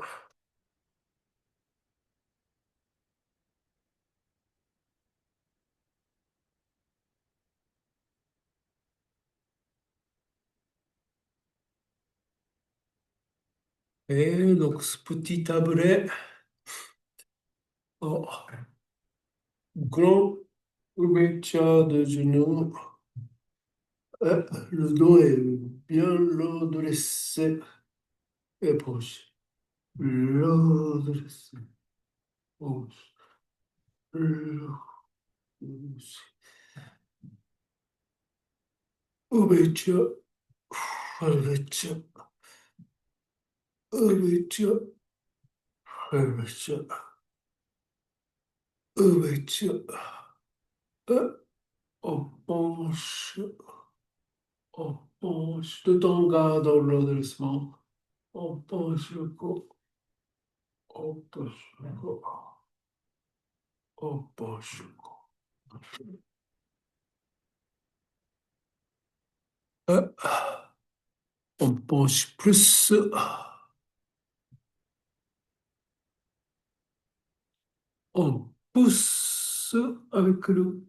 Et donc, ce petit tabouret, oh, grand ouverture de genoux. Le dos est bien redressé et proche. Redressé, proche. Redressé. Ouverture, ouverture, ouverture, ouverture, ouverture. On penche, on penche, tout en gardant le redressement. On penche le cou, on penche le cou, on penche le cou. Euh, On penche plus, on pousse avec le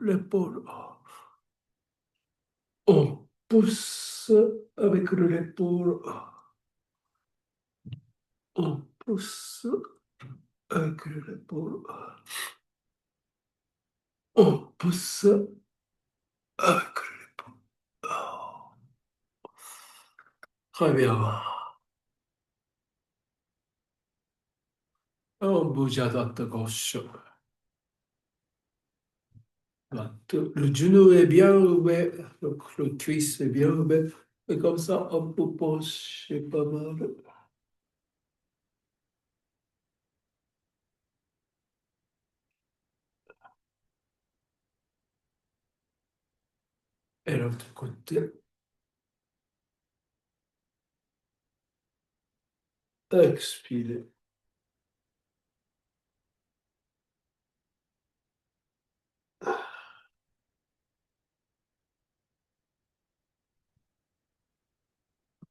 l'épaule. On pousse avec l'épaule. On pousse avec l'épaule. On pousse avec l'épaule. Très bien. On bouge à droite, à gauche. Le genou est bien ouvert, le cuisse est bien ouvert. Et comme ça, on peut pencher pas mal. Et l'autre côté. Expirez.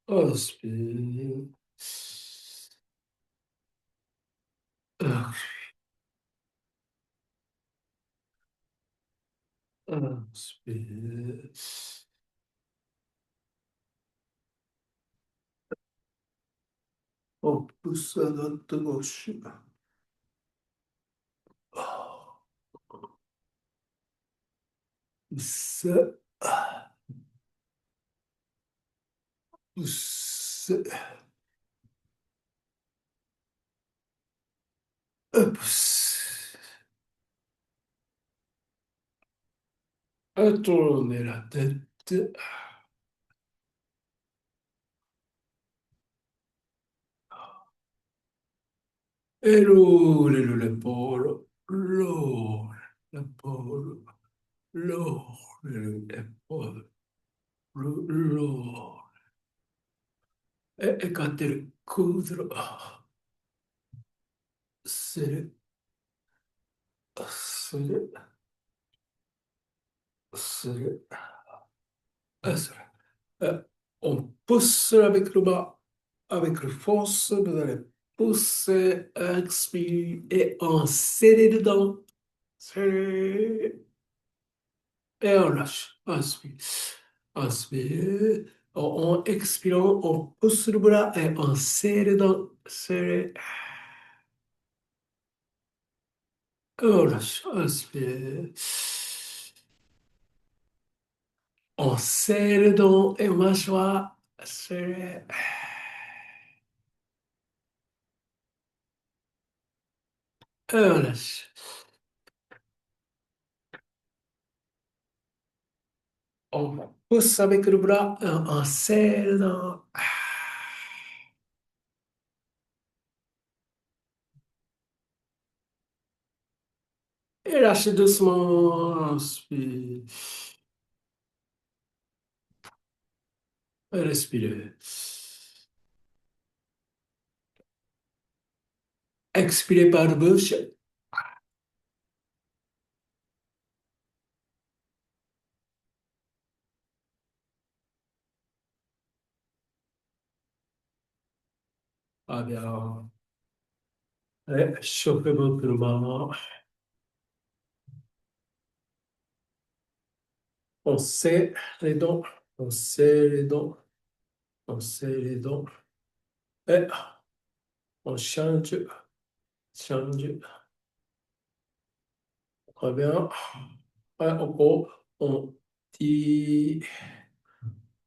Inspire. Inspire. On pousse à notre gauche. Pousse. Pousse. Pousse. Tournez la tête. Et roulez l'épaule. Roulez l'épaule. Roulez l'épaule. Roulez. Et écartez le coude. Serrez. Serrez. Serrez. Serrez. On pousse avec le bas, avec la force, vous allez pousser, expirer et on serre dedans. Serrer. Et on lâche. Inspire. Inspire. En expirant, on pousse le bras et on serre dedans. Serrer. Et on lâche. Inspire. On serre les dents et mâchoire. Serrer. Et on lâche. On pousse avec le bras, on serre les dents. Et lâchez doucement. Inspire. Et respirez. Expirez par la bouche. Ah bien. Et chauffez votre main. On serre les dents. On serre les dents. On serre les dents. Et on change. Change. Très bien. Et encore. On tire.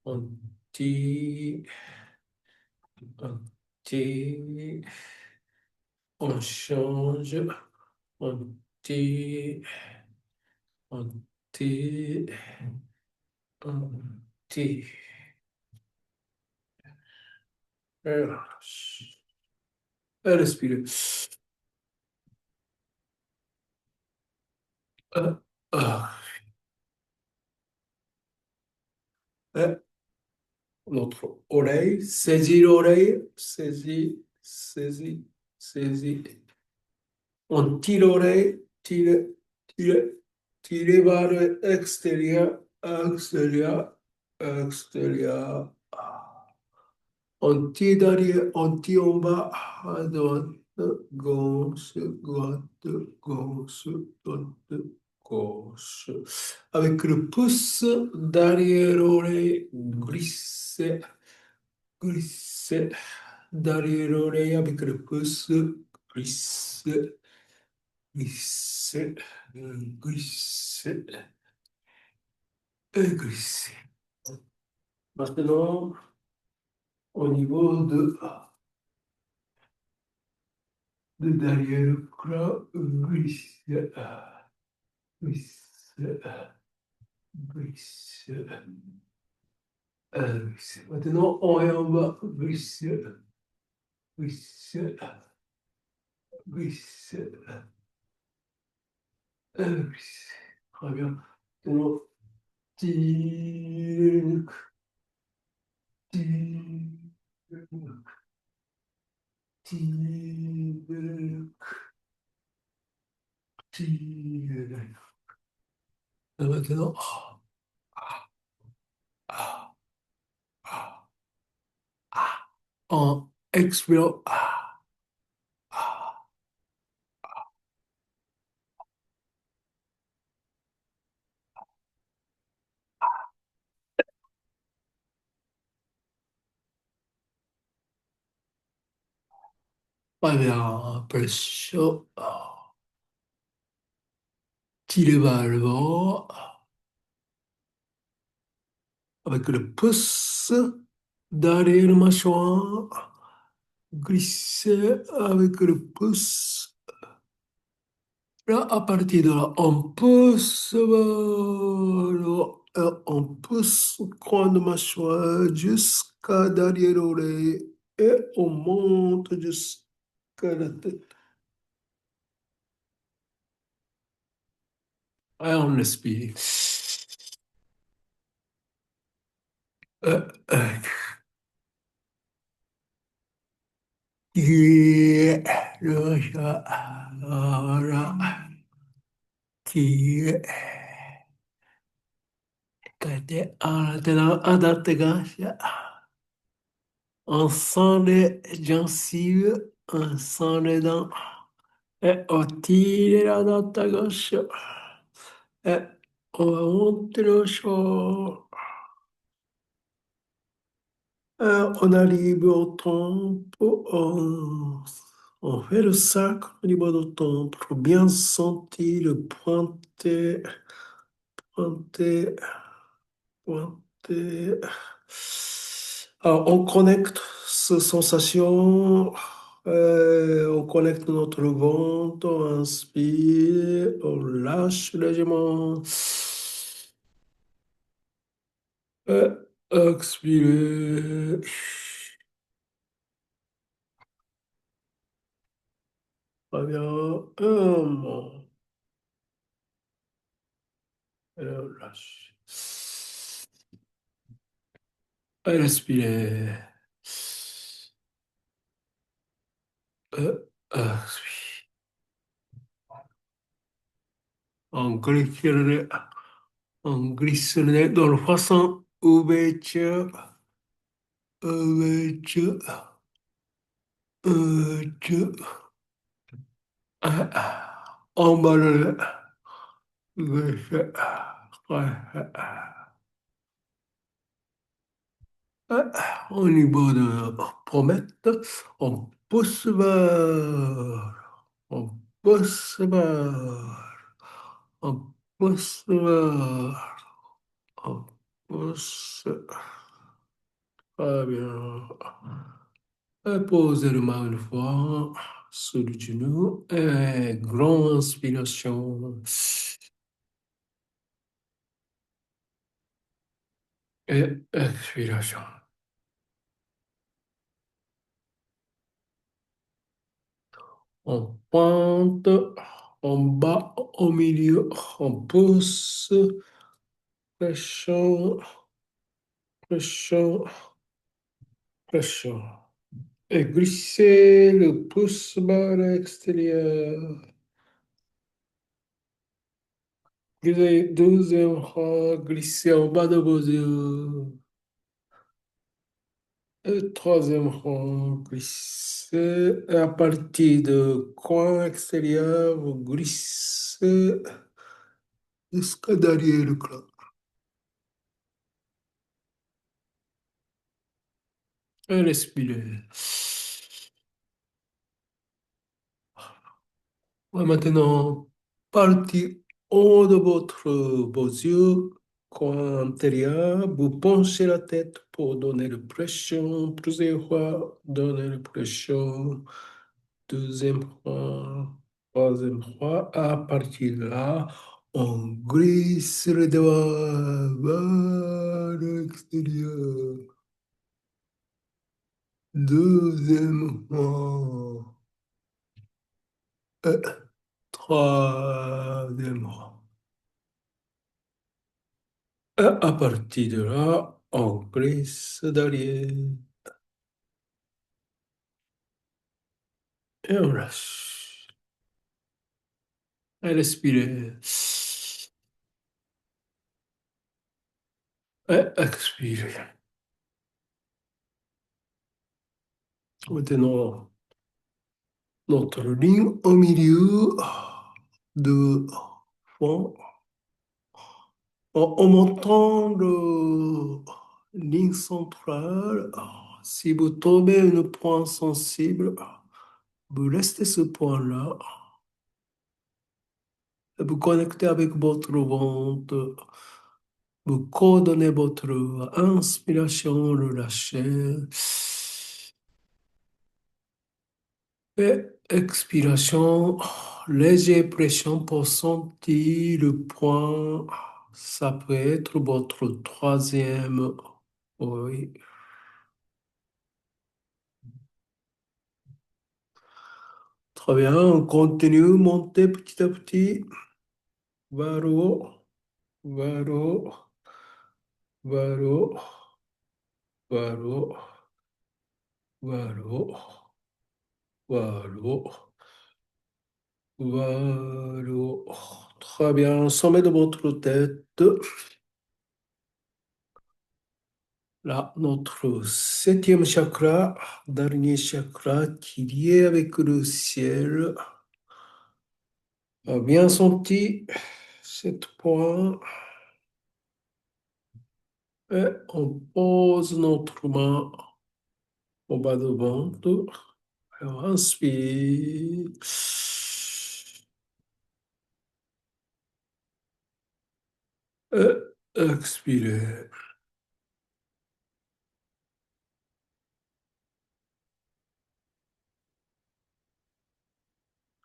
On tire. On tire. On change. On tire. On tire. On tire. Et relâche. Et respirez. Euh, ah. Et l'autre oreille. Saisis l'oreille. Saisis. Saisis. Saisis. On tire l'oreille. Tire. Tire. Tirez vers l'extérieur. Extérieur. Extérieur. On tire derrière, on tire en bas, à droite, gauche, droite, gauche, droite, gauche. Avec le pouce derrière l'oreille, glisser, glisser. Derrière l'oreille avec le pouce, glisser, glisser, glisser et glisser. Maintenant, au niveau de derrière le crâne, glisser, glisser, glisser, glisser. Maintenant, on est en bas, glisser, glisser, glisser, glisser. Très bien. Maintenant, tic, tic, tic, tic. Et maintenant, ah, ah, ah. En expirant, ah. Très bien, pression. Tirez vers le bas avec le pouce derrière le mâchoire. Glissez avec le pouce. Là, à partir de là, on pousse vers on pousse le coin de mâchoire jusqu'à derrière l'oreille et on monte jusqu'à la tête. Et on respire. Euh, euh, qui le chat, voilà, qui était en adaptation. On sent les gencives, on sent les dents, et on tire la dent à gauche, et on va monter le chaud, et on arrive au temple, on fait le sac au niveau du temple, pour bien sentir le pointé, pointé, pointé. Alors, on connecte ces sensations, on connecte notre ventre, on inspire, on lâche légèrement, et expire. Très bien, et on lâche. Et respirez. Expire. On glisse le nez. On glisse le nez dans le façon ouverture, ouverture, ouverture. On bat le nez. Glisse. Ouais. Au niveau de promette, on pousse vers, on pousse vers, on pousse vers, on pousse. Très bien. Et posez le main une fois sur le genou. Et grande inspiration. Et expiration. On pointe, on bat au milieu, on pousse, pression, pression, pression. Et glissez le pouce vers l'extérieur. Deuxième fois, glissez en bas de vos yeux. Et troisième fois, glissez. Et à partir de coin extérieur, vous glissez jusqu'à derrière le crâne. Et respirez. Ouais, maintenant, partie haut de vos yeux, coin antérieur, vous penchez la tête pour donner la pression. Plusieurs fois, donner la pression. Deuxième fois, troisième fois. À partir de là, on glisse le doigt vers l'extérieur. Deuxième fois. Et troisième fois. Et à partir de là, on glisse derrière et on lâche. Et respirez. Et expirez. Maintenant, notre ligne au milieu de fond. En montant de ligne centrale, si vous tombez un point sensible, vous restez ce point-là. Et vous connectez avec votre ventre. Vous coordonnez votre inspiration, le lâcher. Et expiration, léger pression pour sentir le point. Ça peut être votre troisième. Oui. Très bien, on continue, monter petit à petit vers le haut, vers le haut, vers le haut, vers le haut, vers le haut, vers le haut, vers le haut. Très bien, sommet de votre tête. Là, notre septième chakra, dernier chakra qui est lié avec le ciel. Bien senti cette point. Et on pose notre main au bas du ventre. Et on inspire. Et expirez.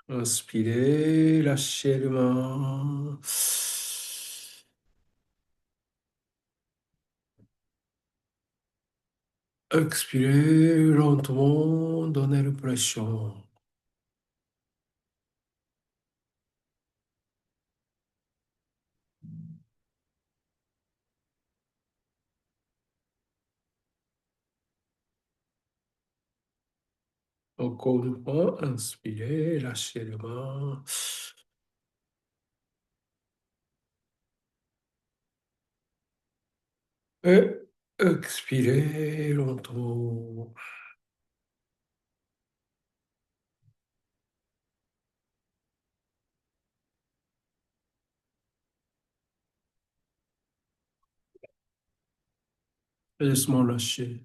Inspirez, lâchez les mains. Expirez lentement, donnez la pression. Encore une fois, inspirez, lâchez les mains. Et expirez lentement. Et laissez-moi lâcher.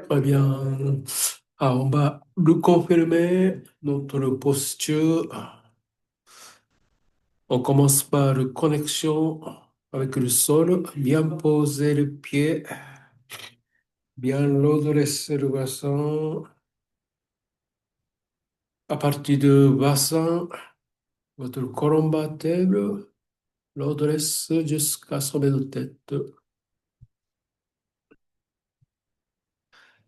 Très bien. Alors, on va reconfirmer notre posture. On commence par la connexion avec le sol. Bien poser le pied. Bien redresser le bassin. À partir du bassin, votre colonne vertébrale, redresse jusqu'à sommet de tête.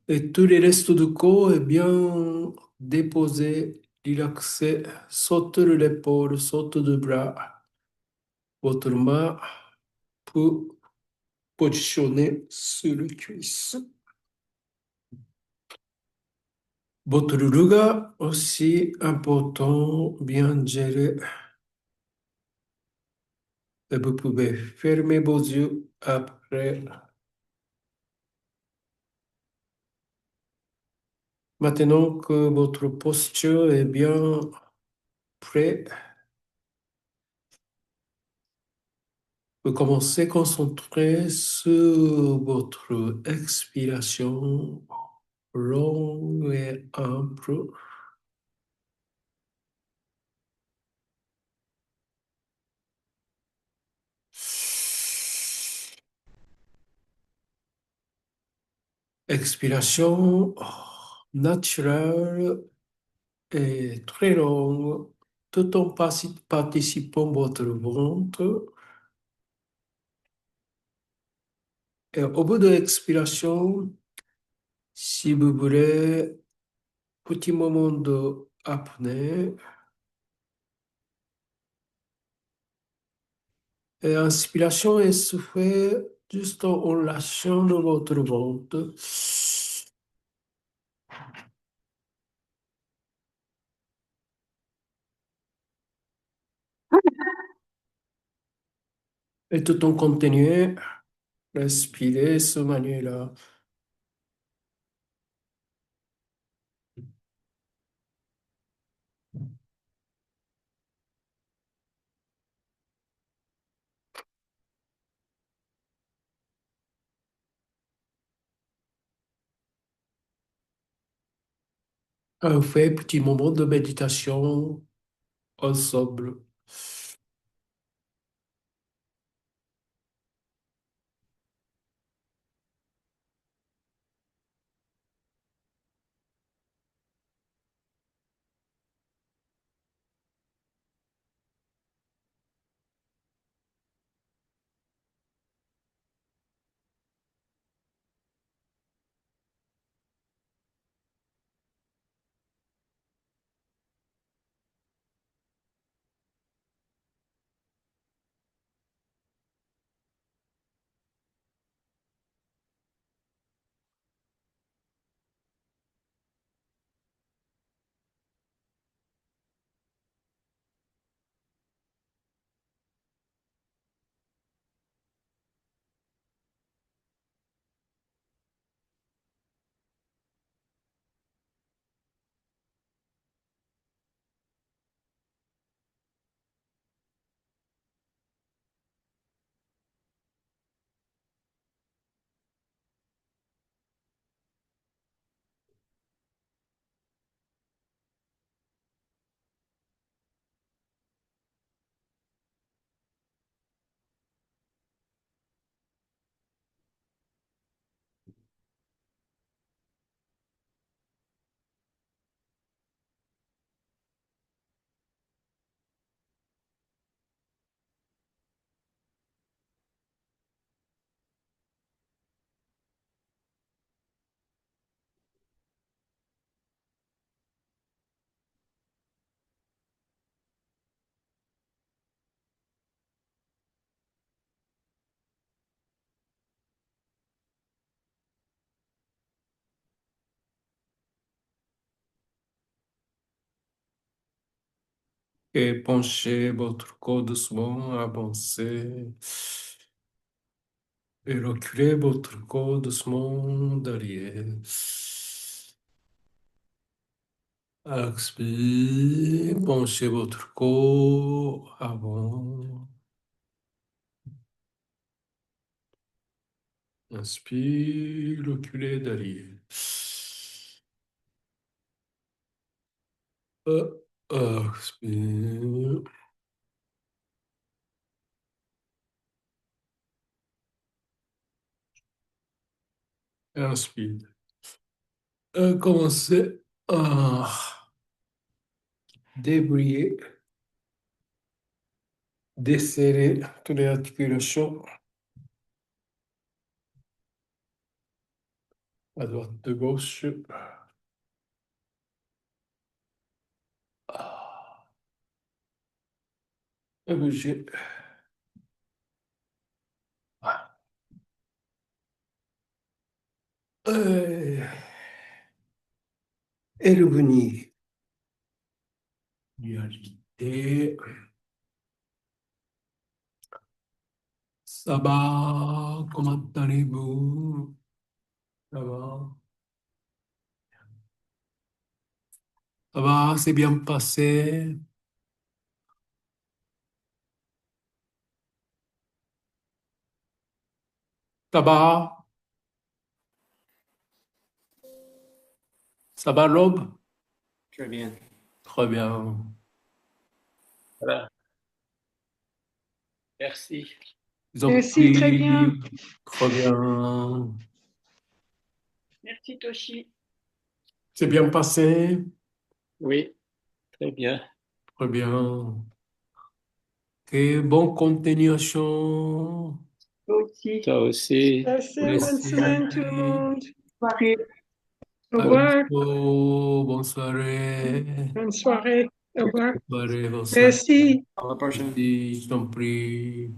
Et tout le reste du corps est bien déposé, relaxé. Saute l'épaule, saute le bras. Votre main peut positionner sur le cuisse. Votre regard aussi important, bien géré. Et vous pouvez fermer vos yeux après. Maintenant que votre posture est bien prête, vous commencez à concentrer sur votre expiration longue et ample. Expiration naturelle et très longue, tout en participant votre ventre. Et au bout de l'expiration, si vous voulez, petit moment de apnée. Et inspiration et soufflez juste en lâchant votre ventre. Et tout en continuant, respirez de cette manière-là. On fait un petit moment de méditation ensemble. Et penchez votre corps doucement, avancez. Et reculez votre corps doucement derrière. Expire, penchez votre corps avant. Inspire, reculez derrière. Expire. Inspire. Commencez à débriller, desserrer toutes les articulations à droite, de gauche. Et bougez. Et et revenir. Dualité. Ça va? Comment allez-vous? Ça va? Ça va? C'est bien passé? Ça va? Ça va, Rob? Très bien. Très bien. Voilà. Merci. Ils ont Merci, très pris. bien. Très bien. Merci, Toshi. C'est bien passé? Oui, très bien. Très bien. Ok, bonne continuation. Toi aussi. Toi aussi. Merci, bonne Merci. semaine tout le monde. Soirée. Au À revoir. bientôt. Bonne soirée. Bonne soirée. Au revoir. Bonne soirée, bonne soirée. Merci. À la prochaine. Merci, je t'en prie.